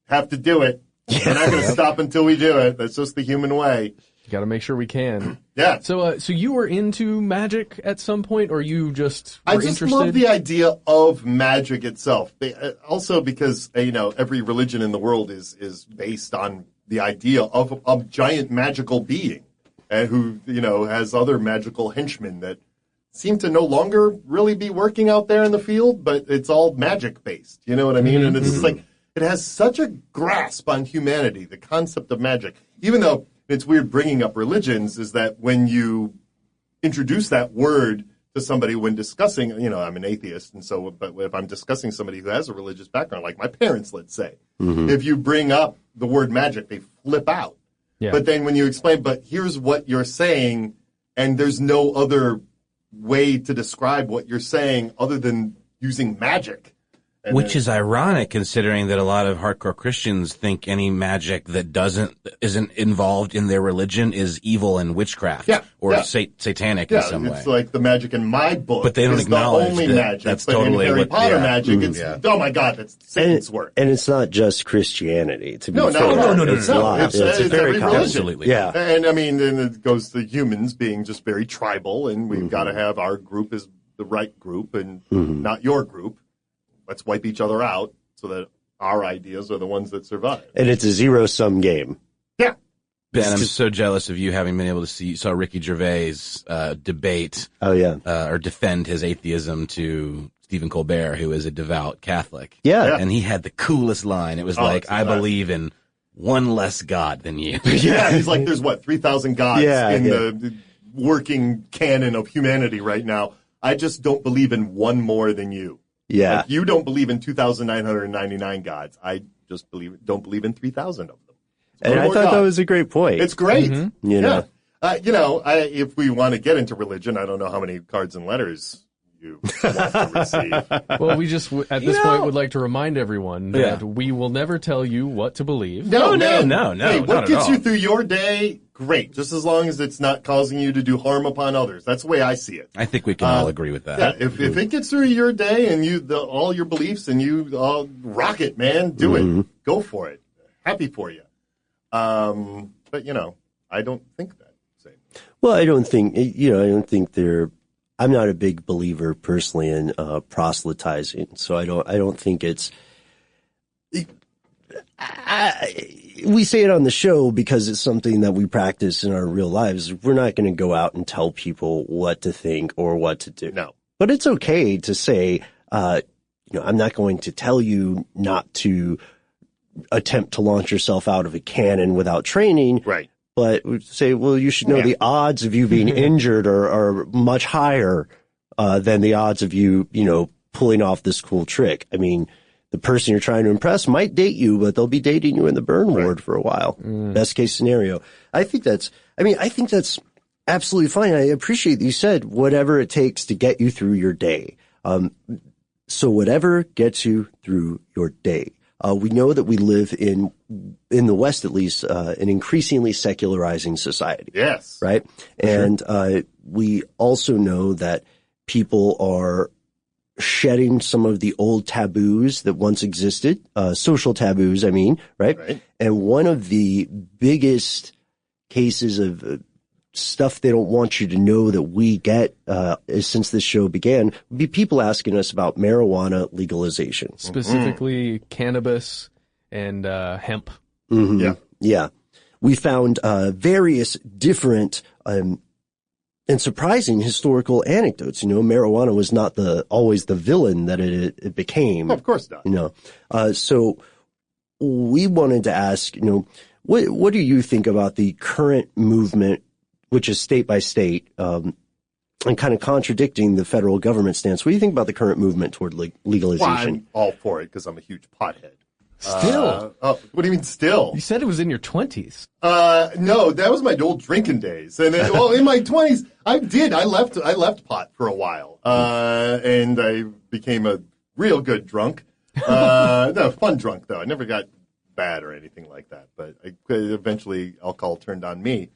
have to do it. Yeah. We're not going to stop until we do it. That's just the human way. Got to make sure we can. Yeah. So you were into magic at some point, or you just were interested? I love the idea of magic itself. Also because, every religion in the world is based on the idea of a giant magical being who, has other magical henchmen that seem to no longer really be working out there in the field, but it's all magic based. You know what I mean? Mm-hmm. And it's just like, it has such a grasp on humanity, the concept of magic, even though it's weird bringing up religions, is that when you introduce that word to somebody when discussing, I'm an atheist, and so, but if I'm discussing somebody who has a religious background, like my parents, let's say, if you bring up the word magic, they flip out. Yeah. But then when you explain, but here's what you're saying, and there's no other way to describe what you're saying other than using magic. Which is ironic, considering that a lot of hardcore Christians think any magic that isn't involved in their religion is evil and witchcraft, satanic in some way. It's like the magic in my book, but they don't acknowledge the only that magic. That's but totally in Harry Potter magic. It's oh my god, that's Satan's work. And it's not just Christianity. To be fair. No. It's very religion. Absolutely. Yeah, and I mean, then it goes to humans being just very tribal, and we've got to have our group as the right group, and not your group. Let's wipe each other out so that our ideas are the ones that survive. And it's a zero-sum game. Yeah. Ben, I'm so jealous of you having been able to saw Ricky Gervais debate or defend his atheism to Stephen Colbert, who is a devout Catholic. Yeah. And he had the coolest line. It was I believe in one less God than you. Yeah, he's like, there's 3,000 gods in the working canon of humanity right now. I just don't believe in one more than you. Yeah. Like, you don't believe in 2,999 gods. I just don't believe in 3,000 of them. And I thought that was a great point. It's great. Mm-hmm. You know, if we want to get into religion, I don't know how many cards and letters you want to receive. Well, we just, at this point, would like to remind everyone that we will never tell you what to believe. No. Hey, what gets you through your day, great. Just as long as it's not causing you to do harm upon others. That's the way I see it. I think we can all agree with that. Yeah, if it gets through your day and all your beliefs and you rock it, man, do it. Go for it. Happy for you. But, I don't think that. Well, I don't think I'm not a big believer personally in proselytizing, so I don't think it's. We say it on the show because it's something that we practice in our real lives. We're not going to go out and tell people what to think or what to do. No, but it's okay to say, I'm not going to tell you not to attempt to launch yourself out of a cannon without training. Right. But say, well, you should know the odds of you being injured are much higher than the odds of you, pulling off this cool trick. I mean, the person you're trying to impress might date you, but they'll be dating you in the burn ward for a while. Best case scenario. I think that's absolutely fine. I appreciate that you said whatever it takes to get you through your day. So whatever gets you through your day. We know that we live in the West, at least, an increasingly secularizing society. Yes. Right. And, we also know that people are shedding some of the old taboos that once existed, social taboos, right? And one of the biggest cases of stuff they don't want you to know that we get since this show began would be people asking us about marijuana legalization. Specifically cannabis and hemp. Yeah. We found various different and surprising historical anecdotes. Marijuana was not always the villain that it became. Of course not. So we wanted to ask, what do you think about the current movement, which is state by state, and kind of contradicting the federal government stance? What do you think about the current movement toward legalization? Well, I'm all for it because I'm a huge pothead. Still? What do you mean still? You said it was in your 20s. No, that was my old drinking days. And then, in my 20s, I left pot for a while. And I became a real good drunk. No, fun drunk though. I never got bad or anything like that, but eventually alcohol turned on me.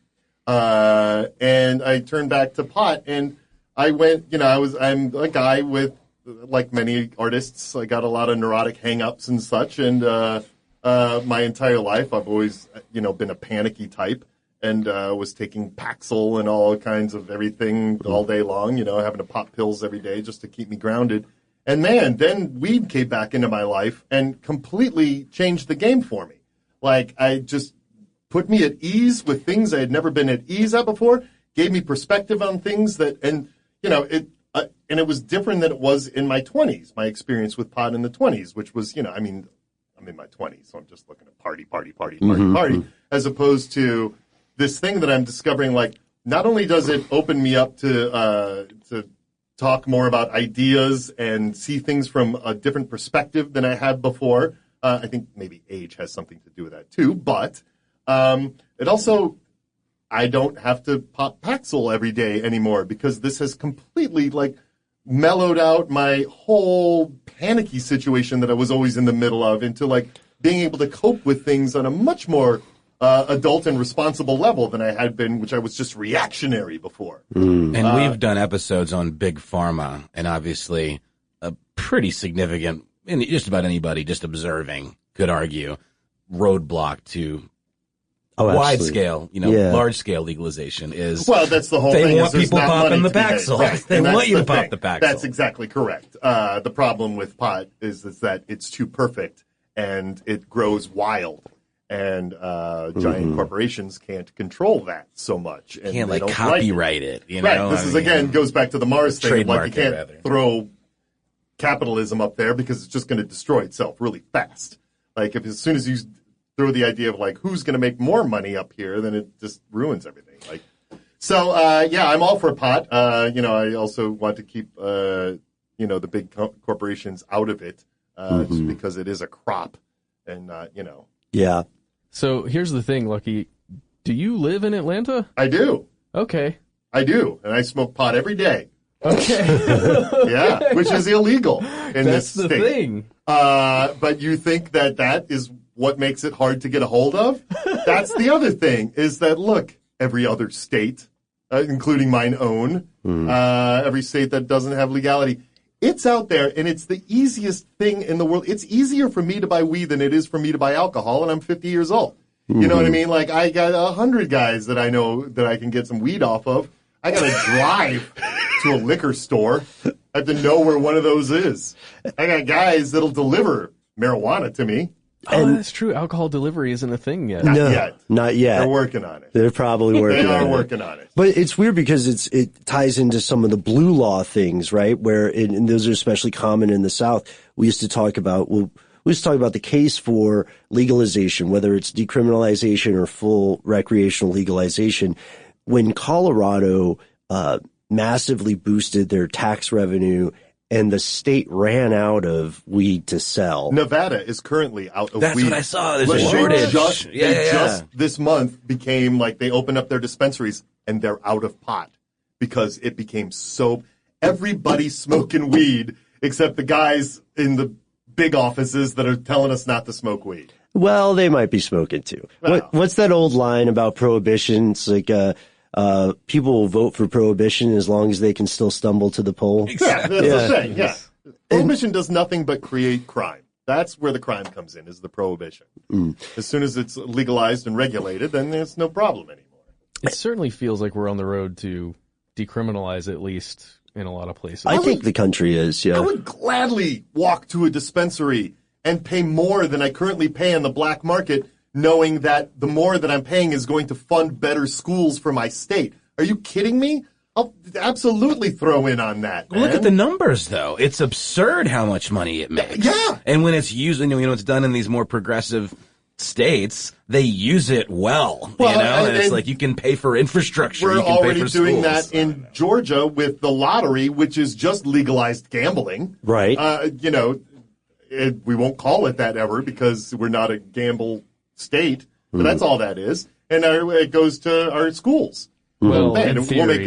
And I turned back to pot, and I went, I'm a guy with, like many artists, I got a lot of neurotic hang-ups and such, and my entire life I've always, been a panicky type, and was taking Paxil and all kinds of everything all day long, having to pop pills every day just to keep me grounded. And man, then weed came back into my life and completely changed the game for me. Like, I just put me at ease with things I had never been at ease at before, gave me perspective on things and it was different than it was in my 20s, my experience with pot in the 20s, which was, I'm in my 20s, so I'm just looking at party, as opposed to this thing that I'm discovering, like, not only does it open me up to talk more about ideas and see things from a different perspective than I had before. I think maybe age has something to do with that too, but it also, I don't have to pop Paxil every day anymore because this has completely, mellowed out my whole panicky situation that I was always in the middle of into, being able to cope with things on a much more adult and responsible level than I had been, which I was just reactionary before. And we've done episodes on Big Pharma, and obviously a pretty significant, and just about anybody just observing could argue, roadblock to wide scale, large scale legalization is. Well, that's the whole thing. They want people popping the Paxil. Right. They want you to pop the Paxil. That's exactly correct. The problem with pot is that it's too perfect and it grows wild. And giant corporations can't control that so much. And can't they don't copyright it. Right. This is again goes back to the Mars thing. Trademark you can't throw capitalism up there because it's just going to destroy itself really fast. As soon as you throw the idea of who's going to make more money up here, then it just ruins everything. I'm all for pot. I also want to keep the big corporations out of it just because it is a crop and not Yeah. So here's the thing, Lucky. Do you live in Atlanta? I do. Okay. I do, and I smoke pot every day. Okay. Yeah, which is illegal in this state. That's the thing. But you think that is what makes it hard to get a hold of? That's the other thing, is that, look, every other state, including mine own, every state that doesn't have legality, it's out there, and it's the easiest thing in the world. It's easier for me to buy weed than it is for me to buy alcohol, and I'm 50 years old. You know what I mean? I got 100 guys that I know that I can get some weed off of. I got to drive to a liquor store. I have to know where one of those is. I got guys that'll deliver marijuana to me. Oh, that's true. Alcohol delivery isn't a thing yet. Not yet. They're working on it. They're probably working on it. They are working on it. But it's weird because it ties into some of the blue law things, right? And those are especially common in the South. We used to talk about the case for legalization, whether it's decriminalization or full recreational legalization. When Colorado massively boosted their tax revenue, and the state ran out of weed to sell. Nevada is currently out of That's weed. what I saw. There's a They shortage. just this month became like they opened up their dispensaries and they're out of pot because it became so everybody's smoking weed except the guys in the big offices that are telling us not to smoke weed. Well, they might be smoking too. Well. What's that old line about prohibition? It's like, people will vote for prohibition as long as they can still stumble to the poll. Yeah, that's the thing. Yeah. Prohibition does nothing but create crime. That's where the crime comes in, is the prohibition. As soon as it's legalized and regulated, then there's no problem anymore. It certainly feels like we're on the road to decriminalize, at least in a lot of places. I think the country is, yeah. I would gladly walk to a dispensary and pay more than I currently pay on the black market, knowing that the more that I'm paying is going to fund better schools for my state. Are you kidding me? I'll absolutely throw in on that, man. Look at the numbers, though. It's absurd how much money it makes. Yeah. And when it's used, it's done in these more progressive states, they use it well. And it's like you can pay for infrastructure. We're you can already pay for doing schools. that in Georgia with the lottery, which is just legalized gambling. Right. We won't call it that ever because we're not a gamble state. But that's all that is. And it goes to our schools. Well, Man, in we'll make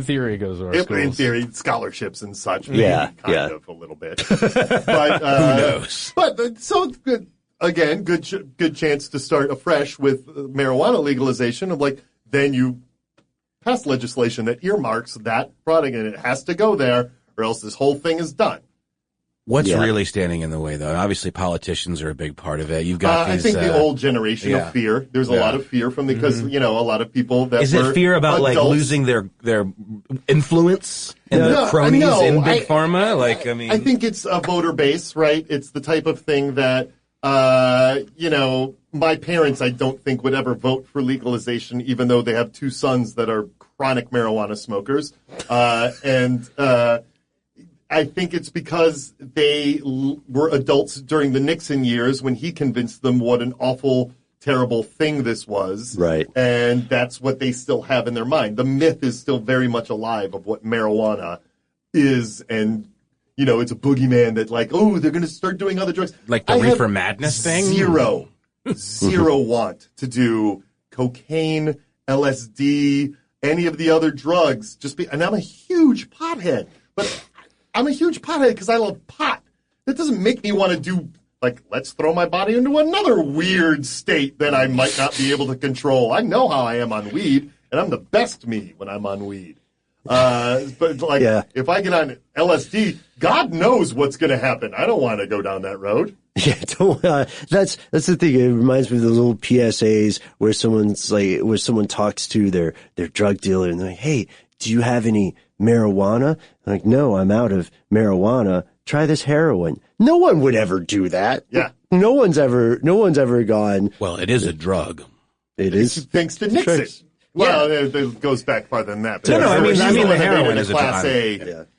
theory, it goes to our schools. in theory, scholarships and such. Yeah, maybe, kind of a little bit. But Who knows? But so good. Again, good chance to start afresh with marijuana legalization. Of like, then you pass legislation that earmarks that product, and it has to go there, or else this whole thing is done. What's Yeah. really standing in the way, though? Obviously, politicians are a big part of it. You've got I these, think the old generation yeah. of fear. There's a Yeah. lot of fear from because a lot of people that Is were it fear about like adults. losing their influence and No, the cronies no, in big pharma? I think it's a voter base, right? It's the type of thing that my parents I don't think would ever vote for legalization, even though they have two sons that are chronic marijuana smokers, and I think it's because they were adults during the Nixon years when he convinced them what an awful, terrible thing this was. Right. And that's what they still have in their mind. The myth is still very much alive of what marijuana is. And, it's a boogeyman that like, oh, they're going to start doing other drugs. Like the reefer madness thing? Zero want to do cocaine, LSD, any of the other drugs. And I'm a huge pothead. But I'm a huge pothead because I love pot. That doesn't make me want to do, let's throw my body into another weird state that I might not be able to control. I know how I am on weed, and I'm the best me when I'm on weed. If I get on LSD, God knows what's going to happen. I don't want to go down that road. Yeah, that's the thing. It reminds me of those little PSAs where someone talks to their drug dealer and they're like, "Hey, do you have any marijuana?" I'm like, "No, I'm out of marijuana. Try this heroin." No one would ever do that. Yeah. No one's ever gone. Well, it is a drug. It is. Thanks to Nixon. Well, it goes back farther than that. No, I mean He's the one that heroin made it is a Class drug. A.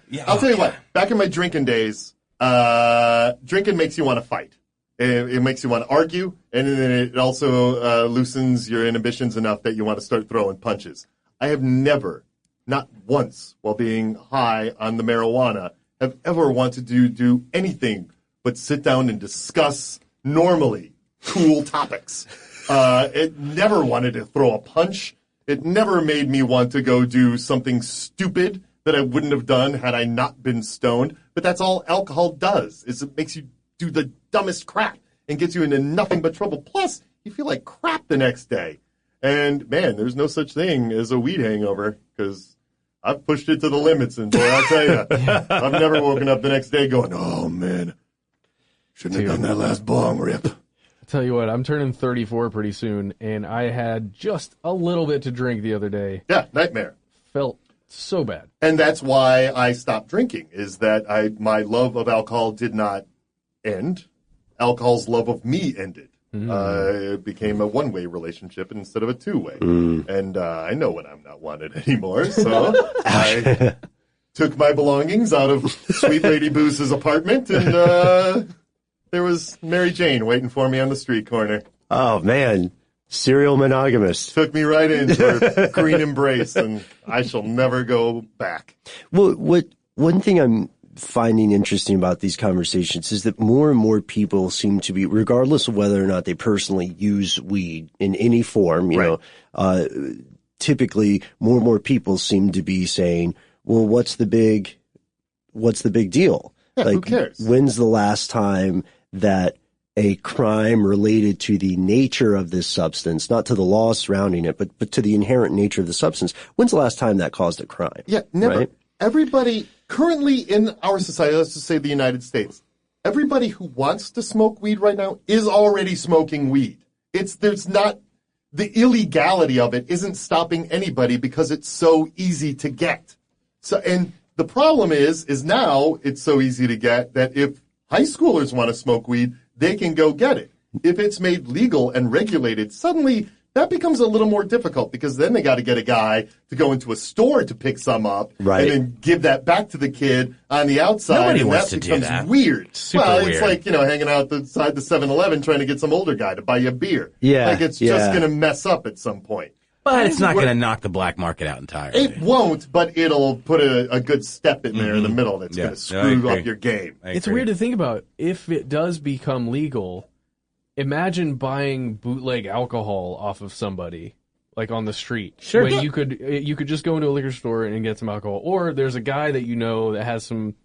Yeah. I'll tell you what. Back in my drinking days, drinking makes you want to fight. It makes you want to argue, and then it also loosens your inhibitions enough that you want to start throwing punches. I have never, not once, while being high on the marijuana, have ever wanted to do anything but sit down and discuss normally cool topics. It never wanted to throw a punch. It never made me want to go do something stupid that I wouldn't have done had I not been stoned. But that's all alcohol does, is it makes you do the dumbest crap and gets you into nothing but trouble. Plus, you feel like crap the next day. And, man, there's no such thing as a weed hangover because I've pushed it to the limits. And, boy, I'll tell you, I've never woken up the next day going, oh, man, shouldn't have done that last bong rip. Tell you what, I'm turning 34 pretty soon, and I had just a little bit to drink the other day. Yeah, nightmare. Felt so bad. And that's why I stopped drinking, is that my love of alcohol did not end. Alcohol's love of me ended. It became a one-way relationship instead of a two-way. And I know when I'm not wanted anymore, so I took my belongings out of Sweet Lady Booze's apartment, and there was Mary Jane waiting for me on the street corner. Oh man, Serial monogamist. Took me right into a green embrace, and I shall never go back. Well, one thing I'm finding interesting about these conversations is that more and more people seem to be, regardless of whether or not they personally use weed in any form, you know, typically more and more people seem to be saying, well, what's the big deal? Yeah, like, who cares? When's the last time that a crime related to the nature of this substance, not to the laws surrounding it, but to the inherent nature of the substance, when's the last time that caused a crime? Yeah, never. Right? Everybody currently in our society, let's just say the United States, everybody who wants to smoke weed right now is already smoking weed. There's not, the illegality of it isn't stopping anybody because it's so easy to get. So, and the problem is now it's so easy to get that if high schoolers want to smoke weed, they can go get it. If it's made legal and regulated, suddenly that becomes a little more difficult because then they got to get a guy to go into a store to pick some up and then give that back to the kid on the outside. Nobody and wants that to do becomes that. weird. Super well, weird. It's like, hanging out outside the 7-Eleven trying to get some older guy to buy you a beer. Yeah. Like it's just going to mess up at some point. But it's not going to knock the black market out entirely. It won't, but it'll put a good step in there in the middle that's going to screw up your game. It's weird to think about. If it does become legal, imagine buying bootleg alcohol off of somebody, like on the street. Sure. When you could just go into a liquor store and get some alcohol. Or there's a guy that you know that has some,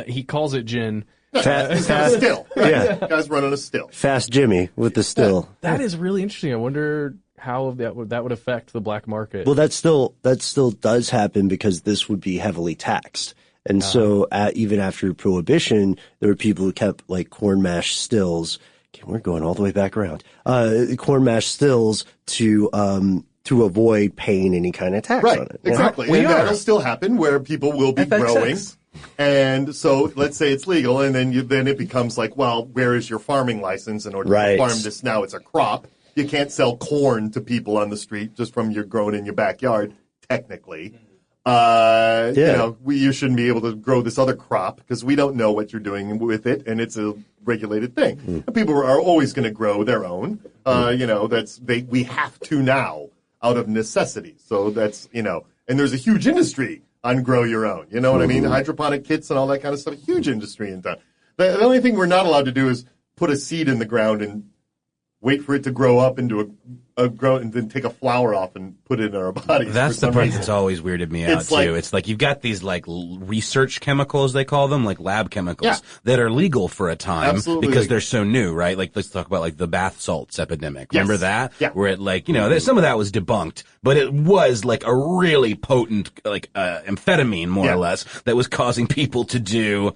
he calls it gin. He's got a still. Yeah. Guy's running a still. Fast Jimmy with the still. That is really interesting. I wonder how that would affect the black market. Well, that still does happen because this would be heavily taxed. And so even after Prohibition, there were people who kept like corn mash stills. Okay, we're going all the way back around. Corn mash stills to avoid paying any kind of tax on it. Exactly. And that'll still happen where people will be growing. And so let's say it's legal and then it becomes like, well, where is your farming license in order to farm this now? It's a crop. You can't sell corn to people on the street just from your growing in your backyard, technically. You shouldn't be able to grow this other crop because we don't know what you're doing with it, and it's a regulated thing. And people are always going to grow their own. We have to now out of necessity. So that's, and there's a huge industry on grow your own. You know what I mean? Hydroponic kits and all that kind of stuff. Huge industry in town. The only thing we're not allowed to do is put a seed in the ground and wait for it to grow up into a grow and then take a flower off and put it in our bodies. That's the part that's always weirded me out, too. It's like you've got these, like, research chemicals, they call them, like lab chemicals, that are legal for a time because they're so new, right? Like, let's talk about, like, the bath salts epidemic. Remember that? Yeah. Where it, like, some of that was debunked, but it was, like, a really potent, like, amphetamine, more or less, that was causing people to do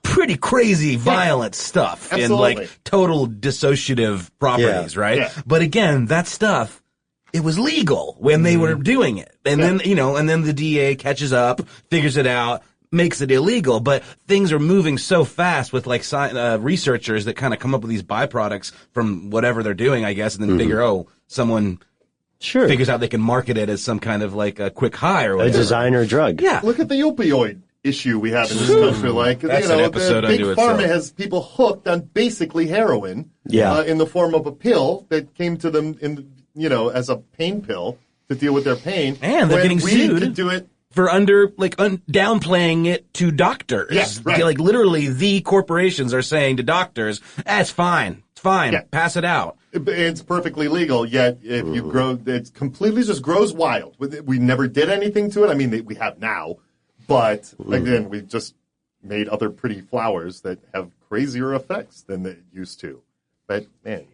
pretty crazy, violent stuff and like total dissociative properties, right? Yeah. But again, that stuff, it was legal when they were doing it. And then, and then the DA catches up, figures it out, makes it illegal. But things are moving so fast with like researchers that kind of come up with these byproducts from whatever they're doing, I guess, and then figure, someone figures out they can market it as some kind of like a quick high or whatever. A designer drug. Yeah. Look at the opioid issue we have in this country. Like, that's an episode the big unto pharma itself. has people hooked on basically heroin in the form of a pill that came to them as a pain pill to deal with their pain. And they're getting sued could do it for downplaying it to doctors. Yes, right. Like literally the corporations are saying to doctors, it's fine. It's fine. Pass it out. It's perfectly legal, yet if you grow, it completely just grows wild. We never did anything to it. I mean, we have now. But, again, we've just made other pretty flowers that have crazier effects than they used to. But, man.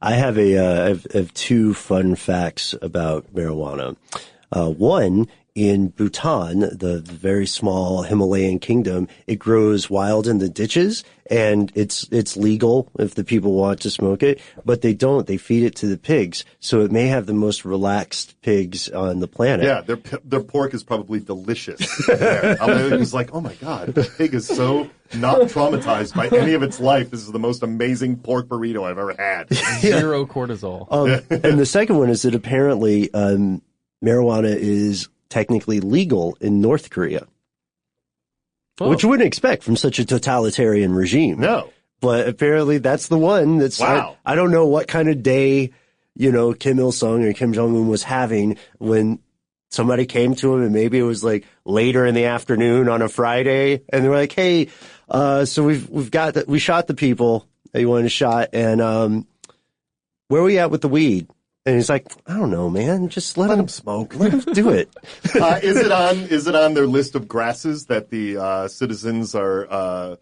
I have I have two fun facts about marijuana. One, in Bhutan, the very small Himalayan kingdom, it grows wild in the ditches, and it's legal if the people want to smoke it, but they don't. They feed it to the pigs, so it may have the most relaxed pigs on the planet. Yeah, their pork is probably delicious. It's like, oh my God, the pig is so not traumatized by any of its life. This is the most amazing pork burrito I've ever had. Zero cortisol. And the second one is that apparently marijuana is technically legal in North Korea, which you wouldn't expect from such a totalitarian regime. No. But apparently that's the one that's, wow. I don't know what kind of day Kim Il-sung or Kim Jong-un was having when somebody came to him, and maybe it was like later in the afternoon on a Friday, and they were like, "Hey, so we shot the people that you wanted to shot, and where are we at with the weed?" And he's like, "I don't know, man. Just let them smoke. Let them do it." Is it on their list of grasses that the citizens are?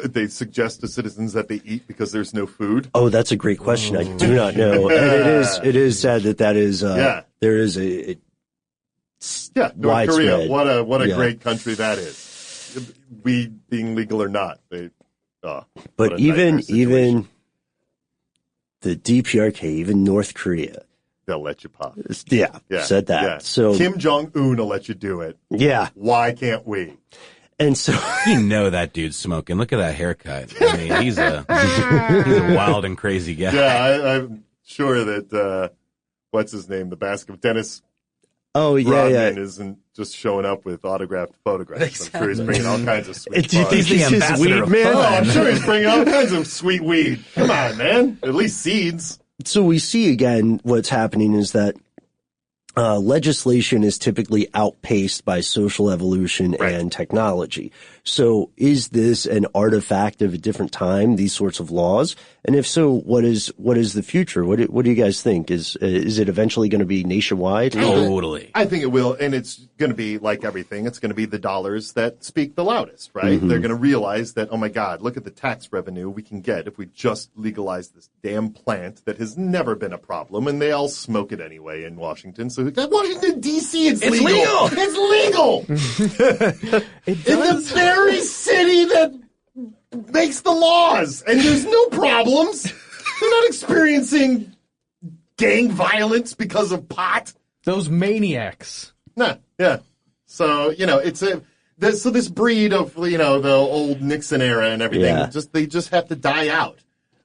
They suggest to citizens that they eat because there's no food. Oh, that's a great question. I do not know, and it is sad that is there is a North widespread. Korea. What a great country that is. Weed being legal or not, but even the DPRK, even North Korea, they'll let you pop. Yeah, said that. Yeah. So Kim Jong-un will let you do it. Yeah. Why can't we? And so that dude's smoking. Look at that haircut. I mean, he's a wild and crazy guy. Yeah, I'm sure that what's his name, the basketball Dennis. Oh yeah, Rodman isn't just showing up with autographed photographs. Exactly. I'm sure he's bringing all kinds of sweet. Do you think He's the his ambassador weed of man? Oh, I'm sure he's bringing all kinds of sweet weed. Come on, man. At least seeds. So we see again what's happening is that legislation is typically outpaced by social evolution and technology. So is this an artifact of a different time, these sorts of laws? And if so, what is the future? What do you guys think? Is it eventually going to be nationwide? Totally. I think it will, and it's going to be like everything. It's going to be the dollars that speak the loudest, right? Mm-hmm. They're going to realize that, oh my God, look at the tax revenue we can get if we just legalize this damn plant that has never been a problem, and they all smoke it anyway in Washington. So Washington D.C. It's legal. It's legal. It In does. the very city that makes the laws, and there's no problems. They're not experiencing gang violence because of pot. Those maniacs. Nah, yeah. So, it's this breed of, the old Nixon era and everything, they just have to die out,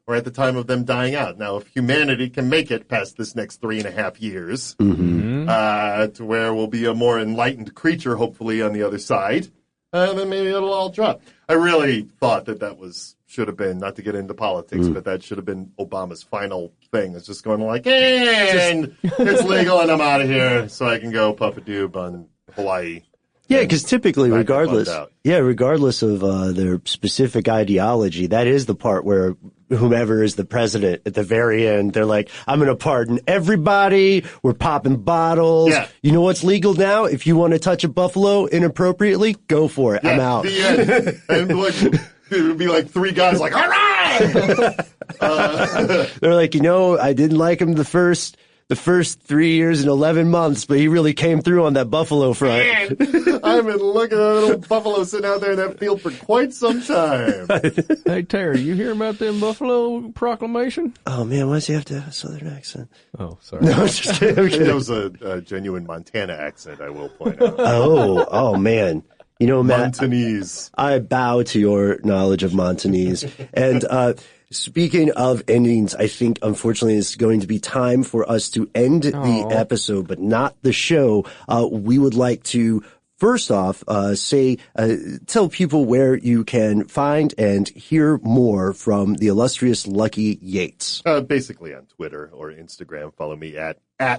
or at the time of them dying out. Now, if humanity can make it past this next 3.5 years, to where we'll be a more enlightened creature, hopefully, on the other side, then maybe it'll all drop. I really thought that should have been, not to get into politics, but that should have been Obama's final thing. It's just going like, and it's legal and I'm out of here so I can go puff a doob on Hawaii. Yeah, because typically, regardless out. of their specific ideology, that is the part where whomever is the president at the very end, they're like, I'm going to pardon everybody. We're popping bottles. Yeah. You know what's legal now? If you want to touch a buffalo inappropriately, go for it. I'm out. The end. And it would be like 3 guys like, all right! They're like, I didn't like him the first 3 years and 11 months, but he really came through on that buffalo front. Man, I've been looking at a little buffalo sitting out there in that field for quite some time. Hey, Terry, you hear about them Buffalo Proclamation? Oh, man, why does he have to have a southern accent? Oh, sorry. No, I'm just kidding. I'm kidding. It was a genuine Montana accent, I will point out. Oh, man. Matt, Montanese. I bow to your knowledge of Montanese. And speaking of endings, I think, unfortunately, it's going to be time for us to end the episode, but not the show. We would like to, first off, tell people where you can find and hear more from the illustrious Lucky Yates. Basically on Twitter or Instagram. Follow me at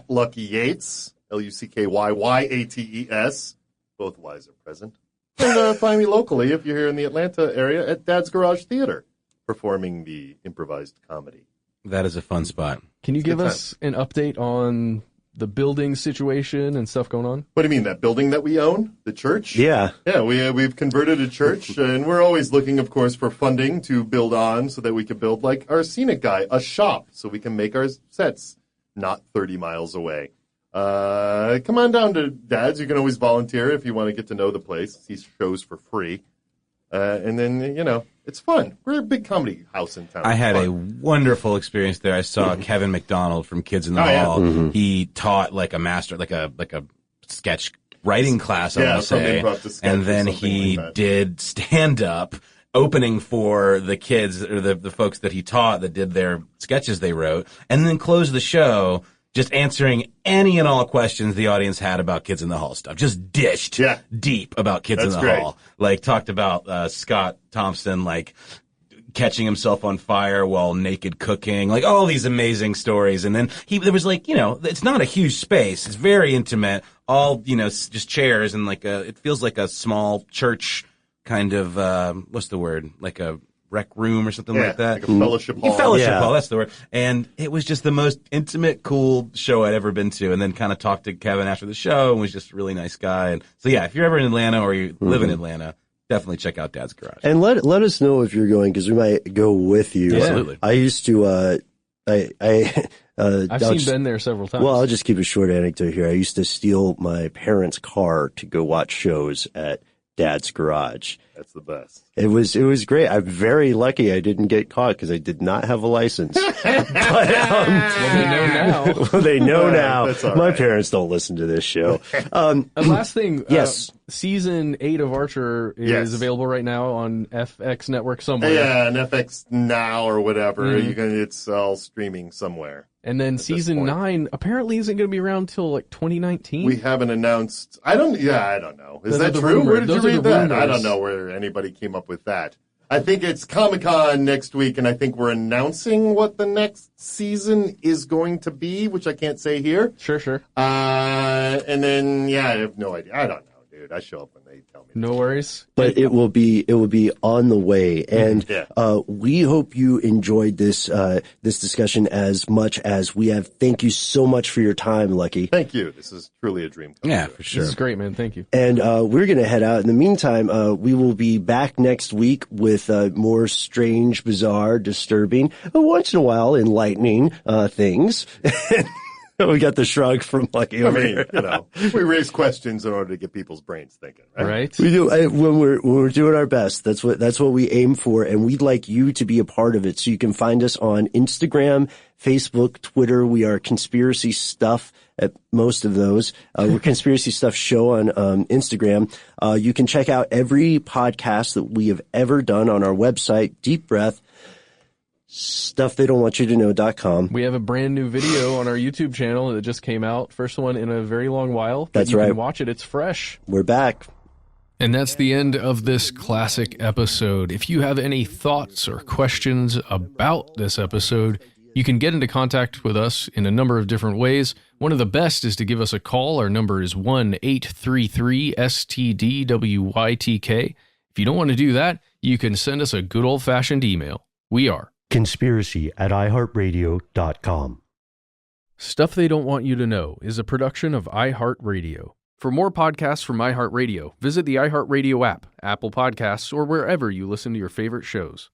Lucky Yates, LuckyYates. Both Y's are present. And find me locally if you're here in the Atlanta area at Dad's Garage Theater, performing the improvised comedy. That is a fun spot. Can you give us an update on the building situation and stuff going on? What do you mean, that building that we own? The church? Yeah. Yeah, we've converted a church, and we're always looking, of course, for funding to build on so that we can build, like our scenic guy, a shop, so we can make our sets not 30 miles away. Come on down to Dad's. You can always volunteer if you want to get to know the place, see shows for free. And then, it's fun. We're a big comedy house in town. I had a wonderful experience there. I saw Kevin McDonald from Kids in the Hall. Mm-hmm. He taught like a master, like a sketch writing class, I want to from say. improv to sketch And or then something he like that. did stand up, opening for the kids or the folks that he taught that did their sketches they wrote, and then closed the show just answering any and all questions the audience had about Kids in the Hall stuff. Just dished deep about Kids in the great. Hall. Like talked about Scott Thompson, like catching himself on fire while naked cooking, like all these amazing stories. And then there was like, it's not a huge space. It's very intimate, all, just chairs and like it feels like a small church kind of, what's the word? Like a rec room or something like that. Like a fellowship hall. Fellowship hall, that's the word. And it was just the most intimate, cool show I'd ever been to. And then kind of talked to Kevin after the show and was just a really nice guy. And so yeah, if you're ever in Atlanta or you live in Atlanta, definitely check out Dad's Garage. And let us know if you're going, because we might go with you. Yeah. Absolutely. I used to, I've seen Ben there several times. Well, I'll just keep a short anecdote here. I used to steal my parents' car to go watch shows at Dad's Garage. That's the best. It was great. I'm very lucky I didn't get caught because I did not have a license. But, well, they know now. Well, they know now. That's all My right. parents don't listen to this show. Last thing. Yes. Season 8 of Archer is available right now on FX Network somewhere. Yeah, and FX Now or whatever. It's all streaming somewhere. And then season 9 apparently isn't going to be around till like 2019. We haven't announced. I don't know. Is Those that are the true? rumors. Where did Those you are read the that? I rumors. don't know where anybody came up with that. I think it's Comic-Con next week, and I think we're announcing what the next season is going to be, which I can't say here. Sure. And then, I have no idea. I don't know, dude. I show up when they tell me. No worries. But it will be on the way. And Yeah. we hope you enjoyed this discussion as much as we have. Thank you so much for your time, Lucky. Thank you. This is truly a dream come Yeah, true. for sure. This is great, man. Thank you. And we're going to head out. In the meantime, we will be back next week with more strange, bizarre, disturbing, once in a while enlightening things. We got the shrug from Lucky I over mean, here. we raise questions in order to get people's brains thinking, right? Right? We do when we're doing our best. That's what we aim for, and we'd like you to be a part of it. So you can find us on Instagram, Facebook, Twitter. We are Conspiracy Stuff at most of those. We're Conspiracy Stuff Show on Instagram. You can check out every podcast that we have ever done on our website. Deep breath. StuffTheyDon'tWantYouToKnow.com. We have a brand new video on our YouTube channel that just came out. First one in a very long while. That's you right. can watch it. It's fresh. We're back. And that's the end of this classic episode. If you have any thoughts or questions about this episode, you can get into contact with us in a number of different ways. One of the best is to give us a call. Our number is 1-833-STDWYTK. If you don't want to do that, you can send us a good old-fashioned email. We are Conspiracy@iHeartRadio.com. Stuff They Don't Want You to Know is a production of iHeartRadio. For more podcasts from iHeartRadio, visit the iHeartRadio app, Apple Podcasts, or wherever you listen to your favorite shows.